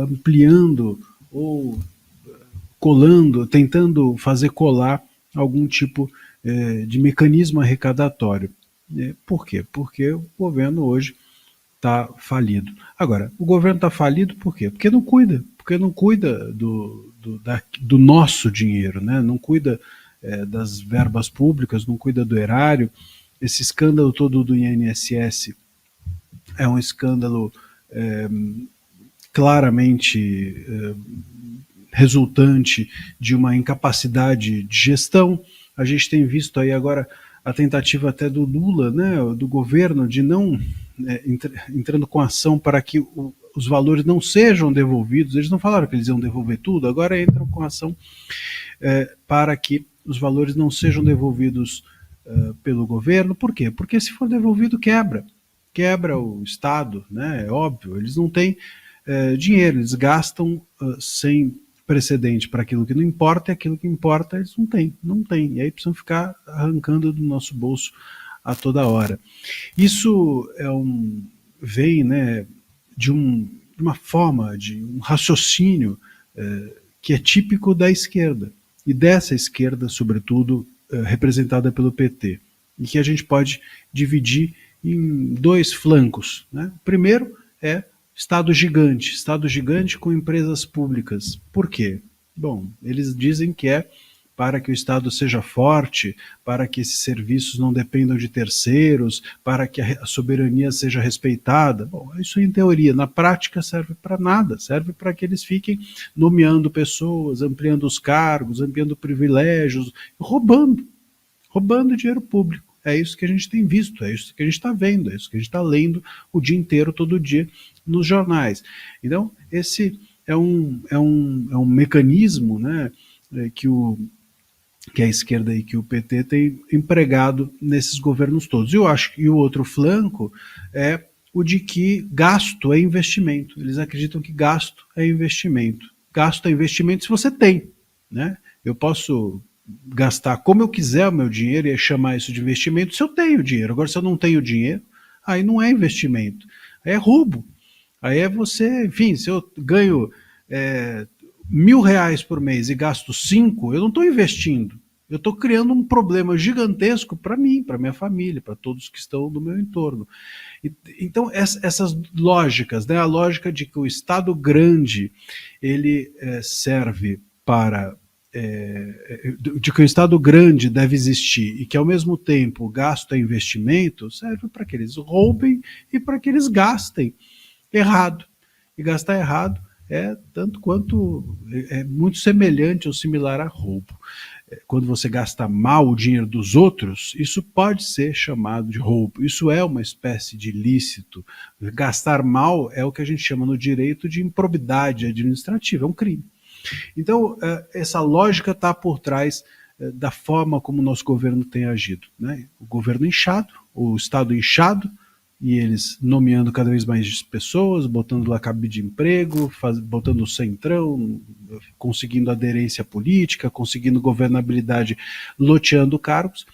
ampliando ou colando, tentando fazer colar algum tipo de mecanismo arrecadatório. Por quê? Porque o governo hoje está falido. Agora, o governo está falido por quê? Porque não cuida do nosso dinheiro, né? Não cuida das verbas públicas, não cuida do erário. Esse escândalo todo do INSS é um escândalo claramente resultante de uma incapacidade de gestão. A gente tem visto aí agora a tentativa até do Lula, né, do governo, de não entrando com ação para que os valores não sejam devolvidos. Eles não falaram que eles iam devolver tudo, agora entram com ação para que os valores não sejam devolvidos pelo governo. Por quê? Porque se for devolvido, quebra o Estado, né? É óbvio, eles não têm dinheiro, eles gastam sem precedente para aquilo que não importa, e aquilo que importa eles não têm, e aí precisam ficar arrancando do nosso bolso a toda hora. Isso vem, né, de uma forma, de um raciocínio que é típico da esquerda, e dessa esquerda, sobretudo, representada pelo PT, e que a gente pode dividir em dois flancos, né? O primeiro é Estado gigante com empresas públicas. Por quê? Bom, eles dizem que é para que o Estado seja forte, para que esses serviços não dependam de terceiros, para que a soberania seja respeitada. Bom, isso em teoria, na prática serve para nada, serve para que eles fiquem nomeando pessoas, ampliando os cargos, ampliando privilégios, roubando dinheiro público. É isso que a gente tem visto, é isso que a gente está vendo, é isso que a gente está lendo o dia inteiro, todo dia, nos jornais. Então, esse é um mecanismo, né, que a esquerda e que o PT tem empregado nesses governos todos. Eu acho que o outro flanco é o de que gasto é investimento. Eles acreditam que gasto é investimento. Gasto é investimento se você tem, né? Eu posso gastar como eu quiser o meu dinheiro e chamar isso de investimento se eu tenho dinheiro. Agora, se eu não tenho dinheiro, aí não é investimento, aí é roubo. Aí é você, enfim, se eu ganho R$1.000 por mês e gasto 5, eu não estou investindo. Eu estou criando um problema gigantesco para mim, para minha família, para todos que estão no meu entorno. Então, essas lógicas, né, a lógica de que o Estado grande ele serve para de que o Estado grande deve existir e que ao mesmo tempo o gasto é investimento, serve para que eles roubem e para que eles gastem errado. E gastar errado é tanto quanto é muito semelhante ou similar a roubo. Quando você gasta mal o dinheiro dos outros, isso pode ser chamado de roubo. Isso é uma espécie de ilícito. Gastar mal é o que a gente chama no direito de improbidade administrativa, é um crime. Então, essa lógica está por trás da forma como o nosso governo tem agido, né? O governo inchado, o Estado inchado, e eles nomeando cada vez mais pessoas, botando lá cabide de emprego, botando o centrão, conseguindo aderência política, conseguindo governabilidade, loteando cargos,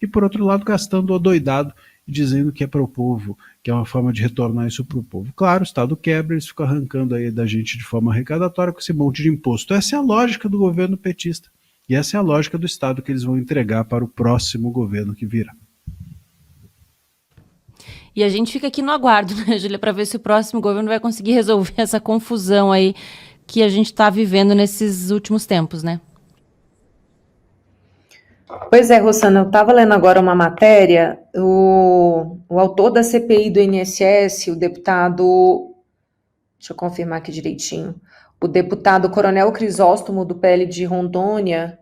e por outro lado gastando adoidado e dizendo que é para o povo, que é uma forma de retornar isso para o povo. Claro, o Estado quebra, eles ficam arrancando aí da gente de forma arrecadatória com esse monte de imposto. Essa é a lógica do governo petista, e essa é a lógica do Estado que eles vão entregar para o próximo governo que virá. E a gente fica aqui no aguardo, né, Júlia, para ver se o próximo governo vai conseguir resolver essa confusão aí que a gente está vivendo nesses últimos tempos, né? Pois é, Rosana, eu estava lendo agora uma matéria, o autor da CPI do INSS, o deputado, deixa eu confirmar aqui direitinho, o deputado Coronel Crisóstomo, do PL de Rondônia,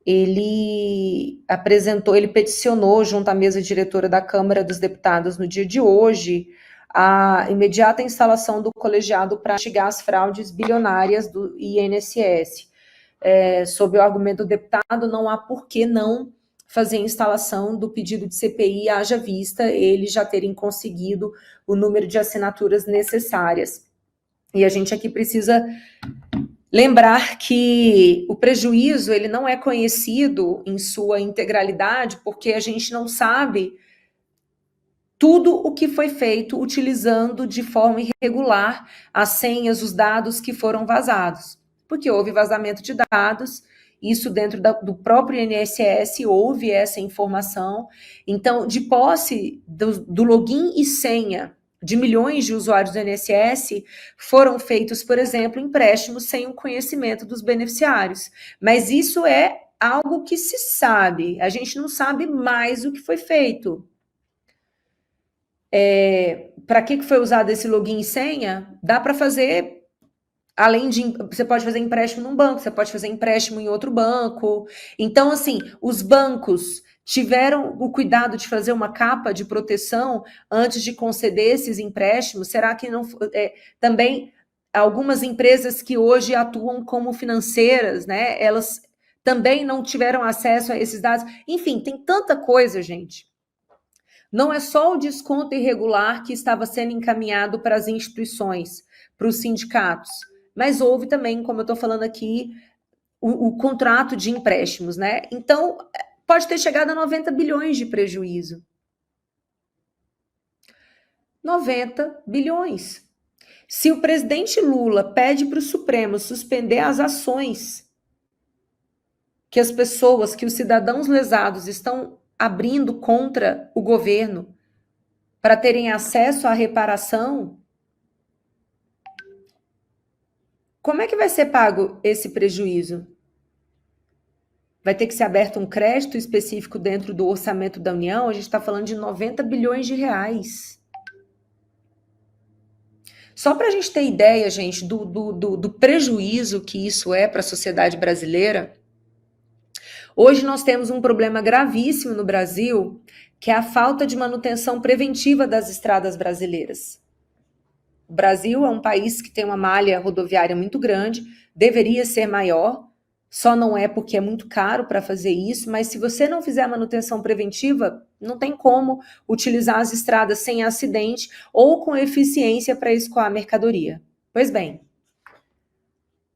ele peticionou junto à mesa diretora da Câmara dos Deputados no dia de hoje a imediata instalação do colegiado para investigar as fraudes bilionárias do INSS. Sob o argumento do deputado, não há por que não fazer a instalação do pedido de CPI, haja vista eles já terem conseguido o número de assinaturas necessárias. E a gente aqui precisa lembrar que o prejuízo ele não é conhecido em sua integralidade, porque a gente não sabe tudo o que foi feito utilizando de forma irregular as senhas, os dados que foram vazados. Porque houve vazamento de dados, isso dentro do próprio INSS houve essa informação. Então, de posse do login e senha de milhões de usuários do INSS, foram feitos, por exemplo, empréstimos sem o conhecimento dos beneficiários. Mas isso é algo que se sabe, a gente não sabe mais o que foi feito. Para que foi usado esse login e senha? Dá para fazer, além de, você pode fazer empréstimo num banco, você pode fazer empréstimo em outro banco. Então, assim, os bancos tiveram o cuidado de fazer uma capa de proteção antes de conceder esses empréstimos? Será que não também algumas empresas que hoje atuam como financeiras, né? Elas também não tiveram acesso a esses dados? Enfim, tem tanta coisa, gente. Não é só o desconto irregular que estava sendo encaminhado para as instituições, para os sindicatos, mas houve também, como eu estou falando aqui, o contrato de empréstimos, né? Então, pode ter chegado a 90 bilhões de prejuízo. 90 bilhões. Se o presidente Lula pede para o Supremo suspender as ações que as pessoas, que os cidadãos lesados estão abrindo contra o governo para terem acesso à reparação, como é que vai ser pago esse prejuízo? Vai ter que ser aberto um crédito específico dentro do orçamento da União? A gente está falando de 90 bilhões de reais. Só para a gente ter ideia, gente, do prejuízo que isso é para a sociedade brasileira, hoje nós temos um problema gravíssimo no Brasil, que é a falta de manutenção preventiva das estradas brasileiras. O Brasil é um país que tem uma malha rodoviária muito grande, deveria ser maior, só não é porque é muito caro para fazer isso, mas se você não fizer a manutenção preventiva, não tem como utilizar as estradas sem acidente ou com eficiência para escoar a mercadoria. Pois bem,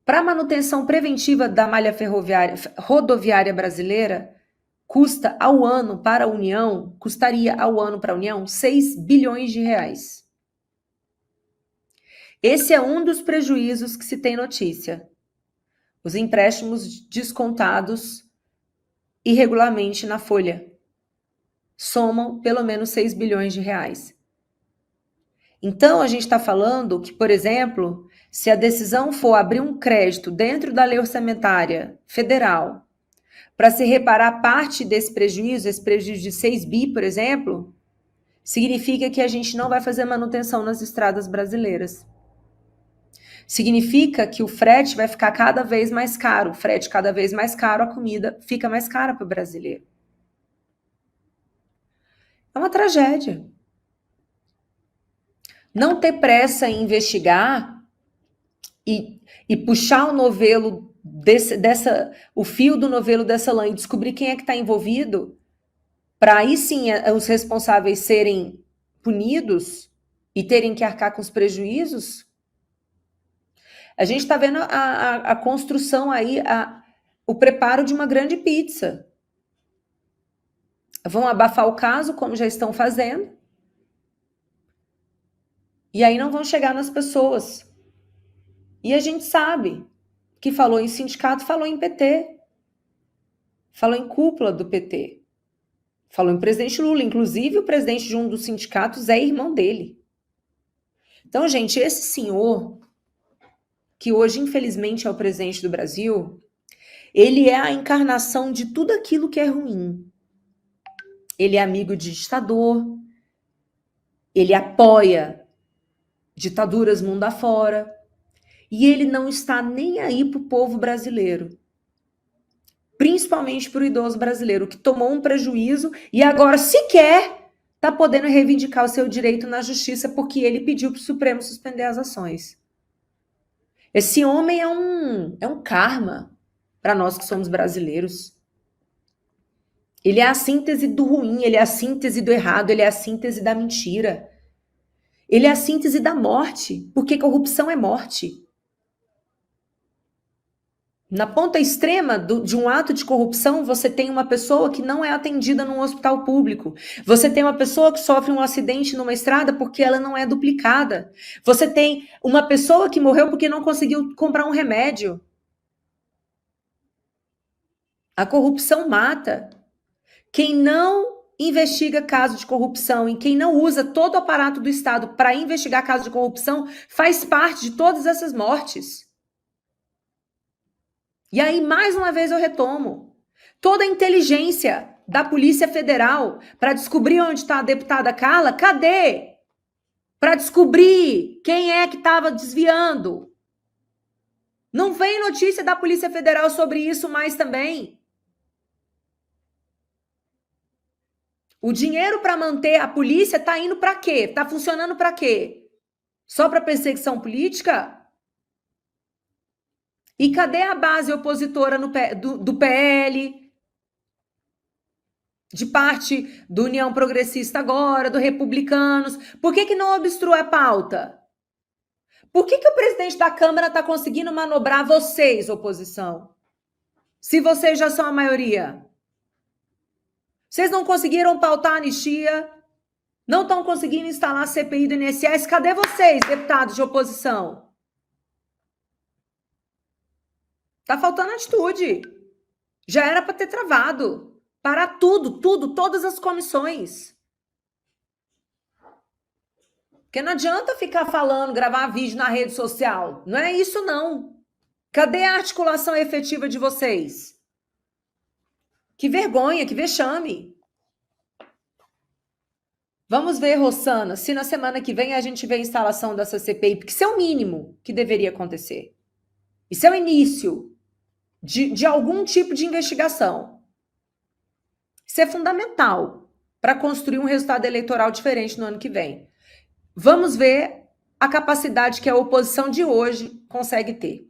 para a manutenção preventiva da malha rodoviária brasileira, custaria ao ano para a União 6 bilhões de reais. Esse é um dos prejuízos que se tem notícia. Os empréstimos descontados irregularmente na folha somam pelo menos 6 bilhões de reais. Então, a gente está falando que, por exemplo, se a decisão for abrir um crédito dentro da lei orçamentária federal para se reparar parte desse prejuízo, esse prejuízo de 6 bi, por exemplo, significa que a gente não vai fazer manutenção nas estradas brasileiras. Significa que o frete vai ficar cada vez mais caro. O frete cada vez mais caro, a comida fica mais cara para o brasileiro. É uma tragédia. Não ter pressa em investigar e puxar o novelo o fio do novelo dessa lã e descobrir quem é que está envolvido, para aí sim os responsáveis serem punidos e terem que arcar com os prejuízos. A gente está vendo a construção aí, o preparo de uma grande pizza. Vão abafar o caso, como já estão fazendo. E aí não vão chegar nas pessoas. E a gente sabe que falou em sindicato, falou em PT. Falou em cúpula do PT. Falou em presidente Lula. Inclusive, o presidente de um dos sindicatos é irmão dele. Então, gente, esse senhor, que hoje, infelizmente, é o presidente do Brasil, ele é a encarnação de tudo aquilo que é ruim. Ele é amigo de ditador, ele apoia ditaduras mundo afora, e ele não está nem aí para o povo brasileiro, principalmente para o idoso brasileiro, que tomou um prejuízo e agora sequer está podendo reivindicar o seu direito na justiça porque ele pediu para o Supremo suspender as ações. Esse homem é um karma para nós que somos brasileiros. Ele é a síntese do ruim, ele é a síntese do errado, ele é a síntese da mentira. Ele é a síntese da morte, porque corrupção é morte. Na ponta extrema de um ato de corrupção, você tem uma pessoa que não é atendida num hospital público. Você tem uma pessoa que sofre um acidente numa estrada porque ela não é duplicada. Você tem uma pessoa que morreu porque não conseguiu comprar um remédio. A corrupção mata. Quem não investiga caso de corrupção e quem não usa todo o aparato do Estado para investigar caso de corrupção faz parte de todas essas mortes. E aí, mais uma vez, eu retomo. Toda a inteligência da Polícia Federal para descobrir onde está a deputada Carla, cadê? Para descobrir quem é que estava desviando. Não vem notícia da Polícia Federal sobre isso mais também. O dinheiro para manter a polícia está indo para quê? Está funcionando para quê? Só para perseguição política? E cadê a base opositora do PL? De parte do União Progressista agora, do Republicanos? Por que não obstrui a pauta? Por que o presidente da Câmara está conseguindo manobrar vocês, oposição? Se vocês já são a maioria? Vocês não conseguiram pautar a anistia? Não estão conseguindo instalar a CPI do INSS? Cadê vocês, deputados de oposição? Tá faltando atitude. Já era para ter travado. Parar tudo, todas as comissões. Porque não adianta ficar falando, gravar vídeo na rede social. Não é isso, não. Cadê a articulação efetiva de vocês? Que vergonha, que vexame. Vamos ver, Rossana, se na semana que vem a gente vê a instalação dessa CPI, porque isso é o mínimo que deveria acontecer. Isso é o início de algum tipo de investigação. Isso é fundamental para construir um resultado eleitoral diferente no ano que vem. Vamos ver a capacidade que a oposição de hoje consegue ter.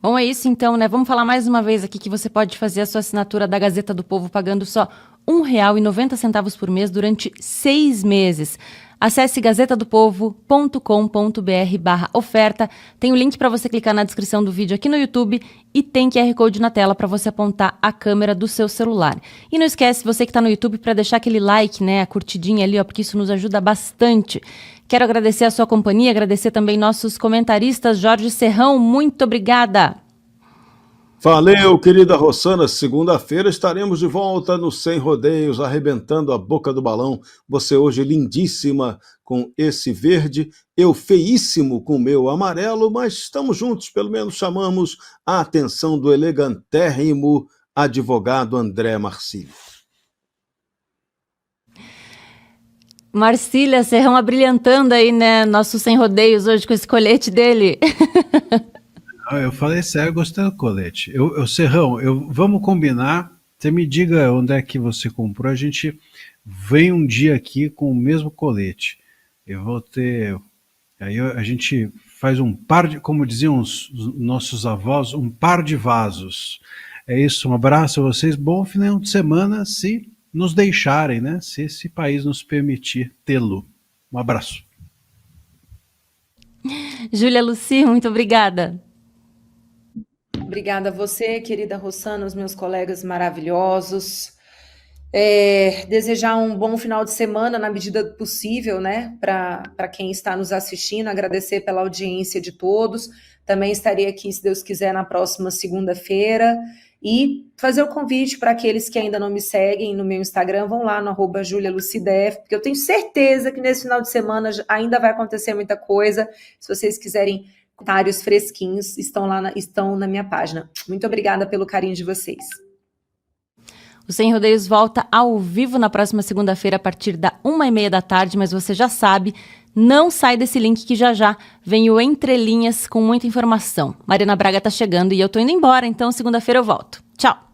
Bom, é isso então, né? Vamos falar mais uma vez aqui que você pode fazer a sua assinatura da Gazeta do Povo pagando só R$1,90 por mês durante 6 meses. Acesse gazetadopovo.com.br/oferta. Tem o link para você clicar na descrição do vídeo aqui no YouTube e tem QR Code na tela para você apontar a câmera do seu celular. E não esquece, você que está no YouTube, para deixar aquele like, né, a curtidinha ali, ó, porque isso nos ajuda bastante. Quero agradecer a sua companhia, agradecer também nossos comentaristas. Jorge Serrão, muito obrigada. Valeu, querida Rossana. Segunda-feira estaremos de volta no Sem Rodeios, arrebentando a boca do balão. Você hoje lindíssima com esse verde, eu feíssimo com o meu amarelo, mas estamos juntos, pelo menos chamamos a atenção do elegantérrimo advogado André Marcílio. Marcília Serrão abrilhantando aí, né, nosso Sem Rodeios hoje com esse colete dele. Eu falei sério, eu gostei do colete. Serrão, vamos combinar, você me diga onde é que você comprou, a gente vem um dia aqui com o mesmo colete. Eu vou ter... Aí a gente faz um par de, como diziam os nossos avós, um par de vasos. É isso, um abraço a vocês, bom final de semana, se nos deixarem, né? Se esse país nos permitir tê-lo. Um abraço. Júlia Luci, muito obrigada. Obrigada a você, querida Rossana, os meus colegas maravilhosos. Desejar um bom final de semana na medida do possível, né? Para quem está nos assistindo, agradecer pela audiência de todos. Também estarei aqui, se Deus quiser, na próxima segunda-feira. E fazer o convite para aqueles que ainda não me seguem no meu Instagram, vão lá no @JuliaLucidef, porque eu tenho certeza que nesse final de semana ainda vai acontecer muita coisa. Se vocês quiserem comentários fresquinhos, estão na minha página. Muito obrigada pelo carinho de vocês. O Sem Rodeios volta ao vivo na próxima segunda-feira a partir da 1h30 da tarde, mas você já sabe, não sai desse link que já vem o Entre Linhas com muita informação. Mariana Braga tá chegando e eu tô indo embora, então segunda-feira eu volto. Tchau!